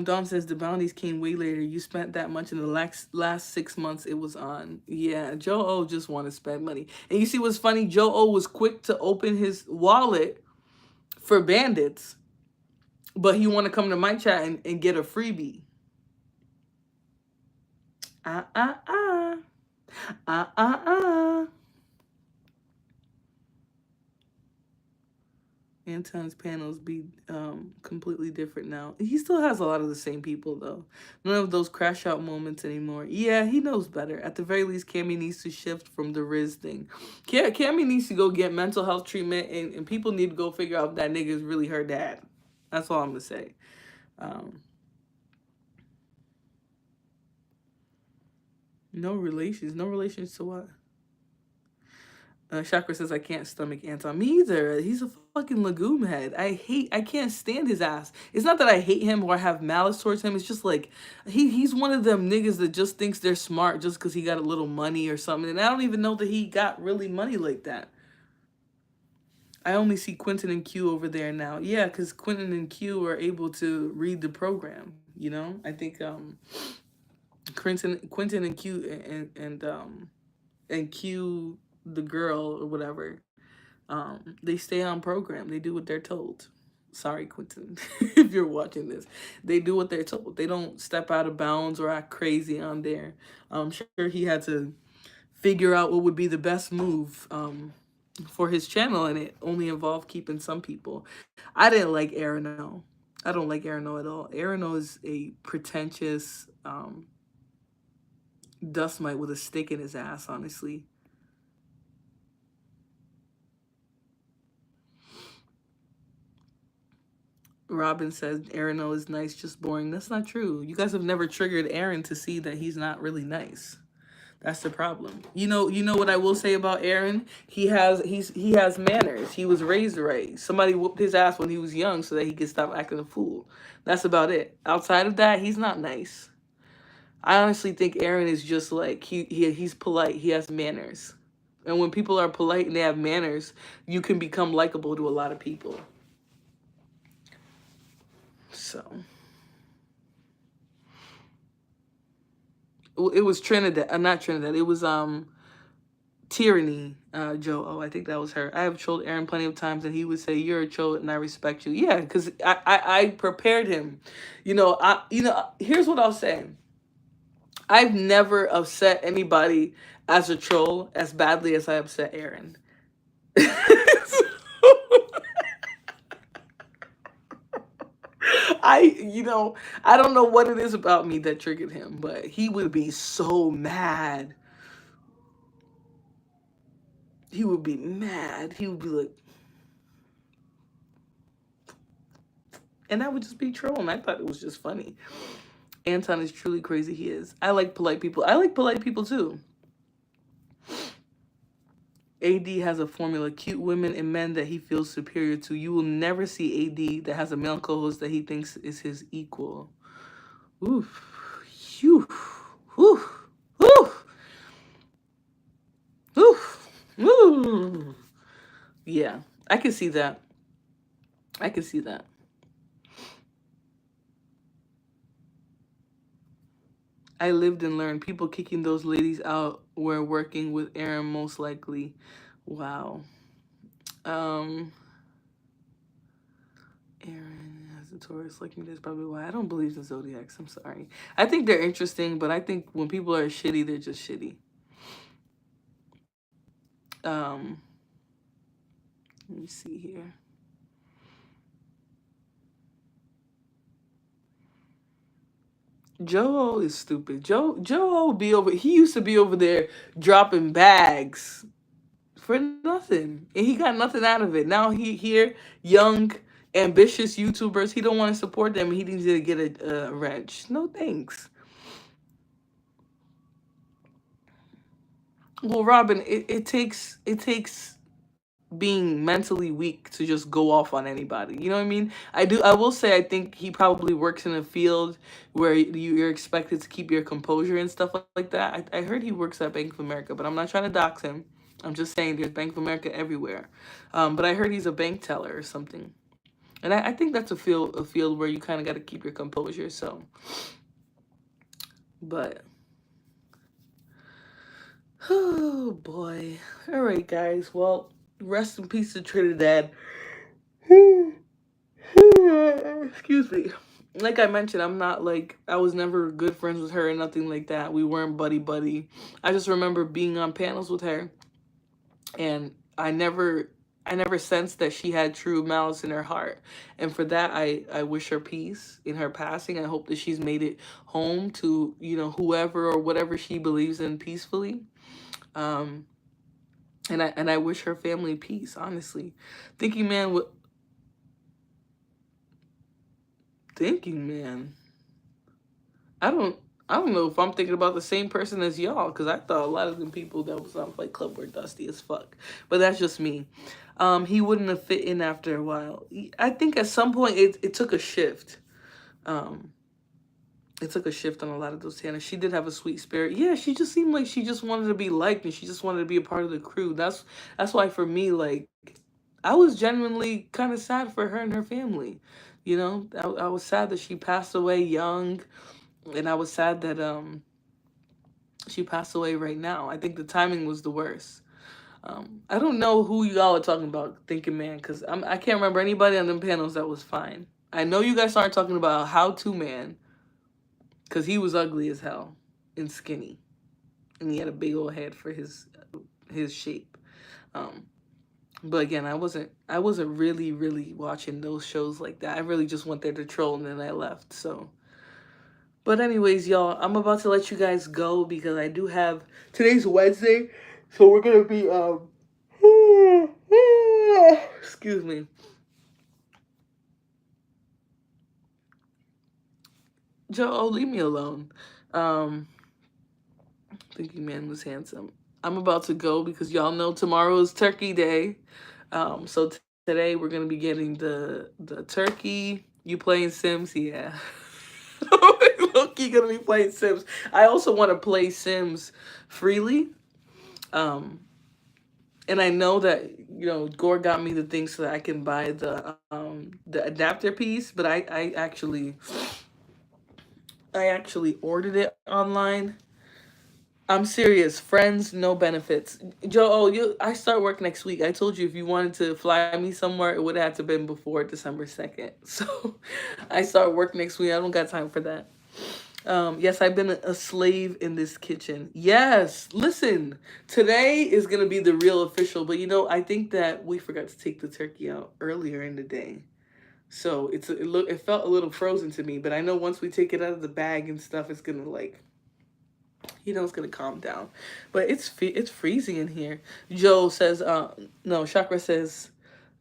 Dom says the bounties came way later. You spent that much in the last 6 months it was on. Yeah, Joe O just want to spend money. And you see what's funny? Joe O was quick to open his wallet for bandits, but he want to come to my chat and get a freebie. Ah, ah, ah. Ah, ah, ah. Anton's panels be completely different now. He still has a lot of the same people though. None of those crash out moments anymore. Yeah, he knows better. At the very least, Cammy needs to shift from the Riz thing. Cammy needs to go get mental health treatment, and people need to go figure out if that nigga is really her dad. That's all I'm gonna say. Um, No relations. No relations to what? Chakra says I can't stomach Anton. Me either. He's a fucking legume head. I can't stand his ass. It's not that I hate him or I have malice towards him. It's just like he's one of them niggas that just thinks they're smart just because he got a little money or something. And I don't even know that he got really money like that. I only see Quentin and Q over there now. Yeah, because Quentin and Q are able to read the program. You know, I think Quentin and Q and Q the girl or whatever. They stay on program. They do what they're told. Sorry, Quentin, if you're watching this. They do what they're told. They don't step out of bounds or act crazy on there. I'm sure he had to figure out what would be the best move for his channel, and it only involved keeping some people. I didn't like Arano. I don't like Arano at all. Arano is a pretentious dust mite with a stick in his ass, honestly. Robin says Aaron is nice, just boring. That's not true. You guys have never triggered Aaron to see that he's not really nice. That's the problem. You know what I will say about Aaron? He has manners. He was raised right. Somebody whooped his ass when he was young so that he could stop acting a fool. That's about it. Outside of that, he's not nice. I honestly think Aaron is just like he's polite. He has manners. And when people are polite and they have manners, you can become likable to a lot of people. So it was Trinidad, not Trinidad. It was Tyranny, Joe. Oh, I think that was her. I have trolled Aaron plenty of times, and he would say, "You're a troll, and I respect you." Yeah, because I prepared him. Here's what I'll say. I've never upset anybody as a troll as badly as I upset Aaron. I don't know what it is about me that triggered him, but he would be so mad. He would be mad. He would be like, and I would just be trolling. I thought it was just funny. Anton is truly crazy. He is. I like polite people. I like polite people too. AD has a formula: cute women and men that he feels superior to. You will never see AD that has a male co-host that he thinks is his equal. Oof. Phew. Oof. Oof. Oof. Oof. Yeah, I can see that. I can see that. I lived and learned. People kicking those ladies out were working with Aaron most likely. Wow. Aaron has a Taurus like me. That's probably why I don't believe in zodiacs. I'm sorry. I think they're interesting, but I think when people are shitty, they're just shitty. Let me see here. Joe is stupid. Joe be over. He used to be over there dropping bags for nothing, and he got nothing out of it. Now he here, young, ambitious YouTubers. He don't want to support them. He needs to get a wrench. No thanks. Well, Robin, it takes being mentally weak to just go off on anybody. You know what I mean? I will say I think he probably works in a field where you're expected to keep your composure and stuff like that. I heard he works at Bank of America, but I'm not trying to dox him. I'm just saying there's Bank of America everywhere. But I heard he's a bank teller or something. And I think that's a field where you kind of got to keep your composure. So, but oh boy. All right, guys. Well, rest in peace to Trinidad. Excuse me. Like I mentioned, I was never good friends with her or nothing like that. We weren't buddy buddy. I just remember being on panels with her, and I never sensed that she had true malice in her heart. And for that, I wish her peace in her passing. I hope that she's made it home to, whoever or whatever she believes in peacefully. Um, and I wish her family peace, honestly. Thinking man what thinking man. I don't I don't know if I'm thinking about the same person as y'all, because I thought a lot of them people that was on Fight Club were dusty as fuck. But that's just me. He wouldn't have fit in after a while. I think at some point it took a shift. Um, it took a shift on a lot of those tanners. She did have a sweet spirit. Yeah, she just seemed like she just wanted to be liked and she just wanted to be a part of the crew. That's why for me, like, I was genuinely kind of sad for her and her family. You know, I was sad that she passed away young, and I was sad that she passed away right now. I think the timing was the worst. I don't know who y'all are talking about, thinking man, because I can't remember anybody on them panels that was fine. I know you guys aren't talking about How To Man, because he was ugly as hell and skinny, and he had a big old head for his shape. Um, but again, I wasn't really watching those shows like that. I really just went there to troll and then I left. So, but anyways, y'all, I'm about to let you guys go because I do have today's Wednesday, so we're gonna be excuse me. Joe, leave me alone. Thinking man was handsome. I'm about to go because y'all know tomorrow is Turkey Day. So today we're gonna be getting the turkey. You playing Sims? Yeah. Loki gonna be playing Sims. I also want to play Sims freely. Um, and I know that Gore got me the thing so that I can buy the adapter piece, but I actually ordered it online. I'm serious. Friends, no benefits. Joe, I start work next week. I told you if you wanted to fly me somewhere, it would have to been before December 2nd. So I start work next week. I don't got time for that. Yes, I've been a slave in this kitchen. Yes, listen, today is going to be the real official, but I think that we forgot to take the turkey out earlier in the day. So it felt a little frozen to me, but I know once we take it out of the bag and stuff, it's going to it's gonna calm down. But it's freezing in here. Joe says, no, Chakra says,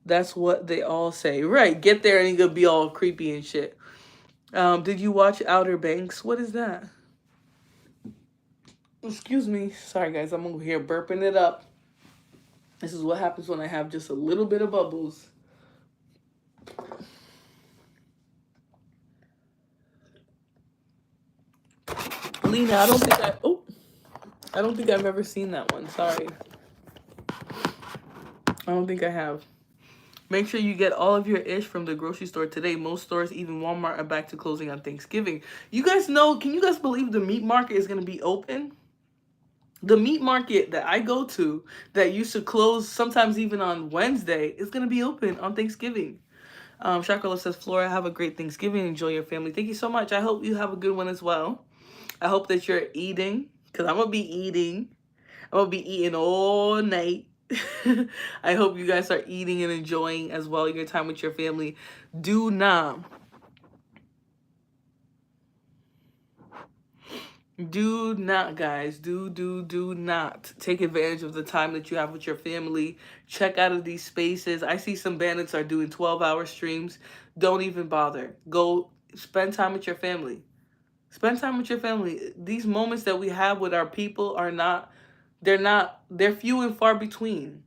that's what they all say. Right, get there and you're gonna be all creepy and shit. Did you watch Outer Banks? What is that? Excuse me. Sorry, guys. I'm over here burping it up. This is what happens when I have just a little bit of bubbles. Lena, I don't think I've ever seen that one. Sorry. I don't think I have. Make sure you get all of your ish from the grocery store today. Most stores, even Walmart, are back to closing on Thanksgiving. You guys know, can you guys believe the meat market is going to be open? The meat market that I go to that used to close sometimes even on Wednesday is going to be open on Thanksgiving. Shakala says, Flora, have a great Thanksgiving. Enjoy your family. Thank you so much. I hope you have a good one as well. I hope that you're eating, because I'm going to be eating. I'm going to be eating all night. I hope you guys are eating and enjoying as well your time with your family. Do not guys, do not take advantage of the time that you have with your family. Check out of these spaces. I see some bandits are doing 12-hour streams. Don't even bother. Go spend time with your family. Spend time with your family. These moments that we have with our people they're few and far between.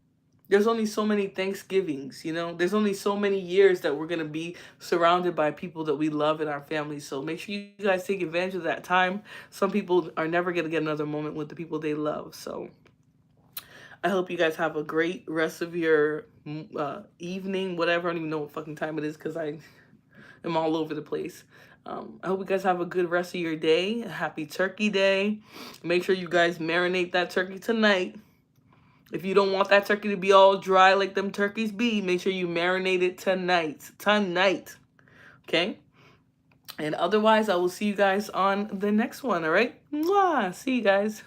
There's only so many Thanksgivings, There's only so many years that we're going to be surrounded by people that we love in our families. So make sure you guys take advantage of that time. Some people are never going to get another moment with the people they love. So I hope you guys have a great rest of your evening, whatever. I don't even know what fucking time it is because I am all over the place. I hope you guys have a good rest of your day. Happy Turkey Day. Make sure you guys marinate that turkey tonight. If you don't want that turkey to be all dry like them turkeys be, make sure you marinate it tonight. Okay? And otherwise, I will see you guys on the next one, all right? Mwah! See you guys.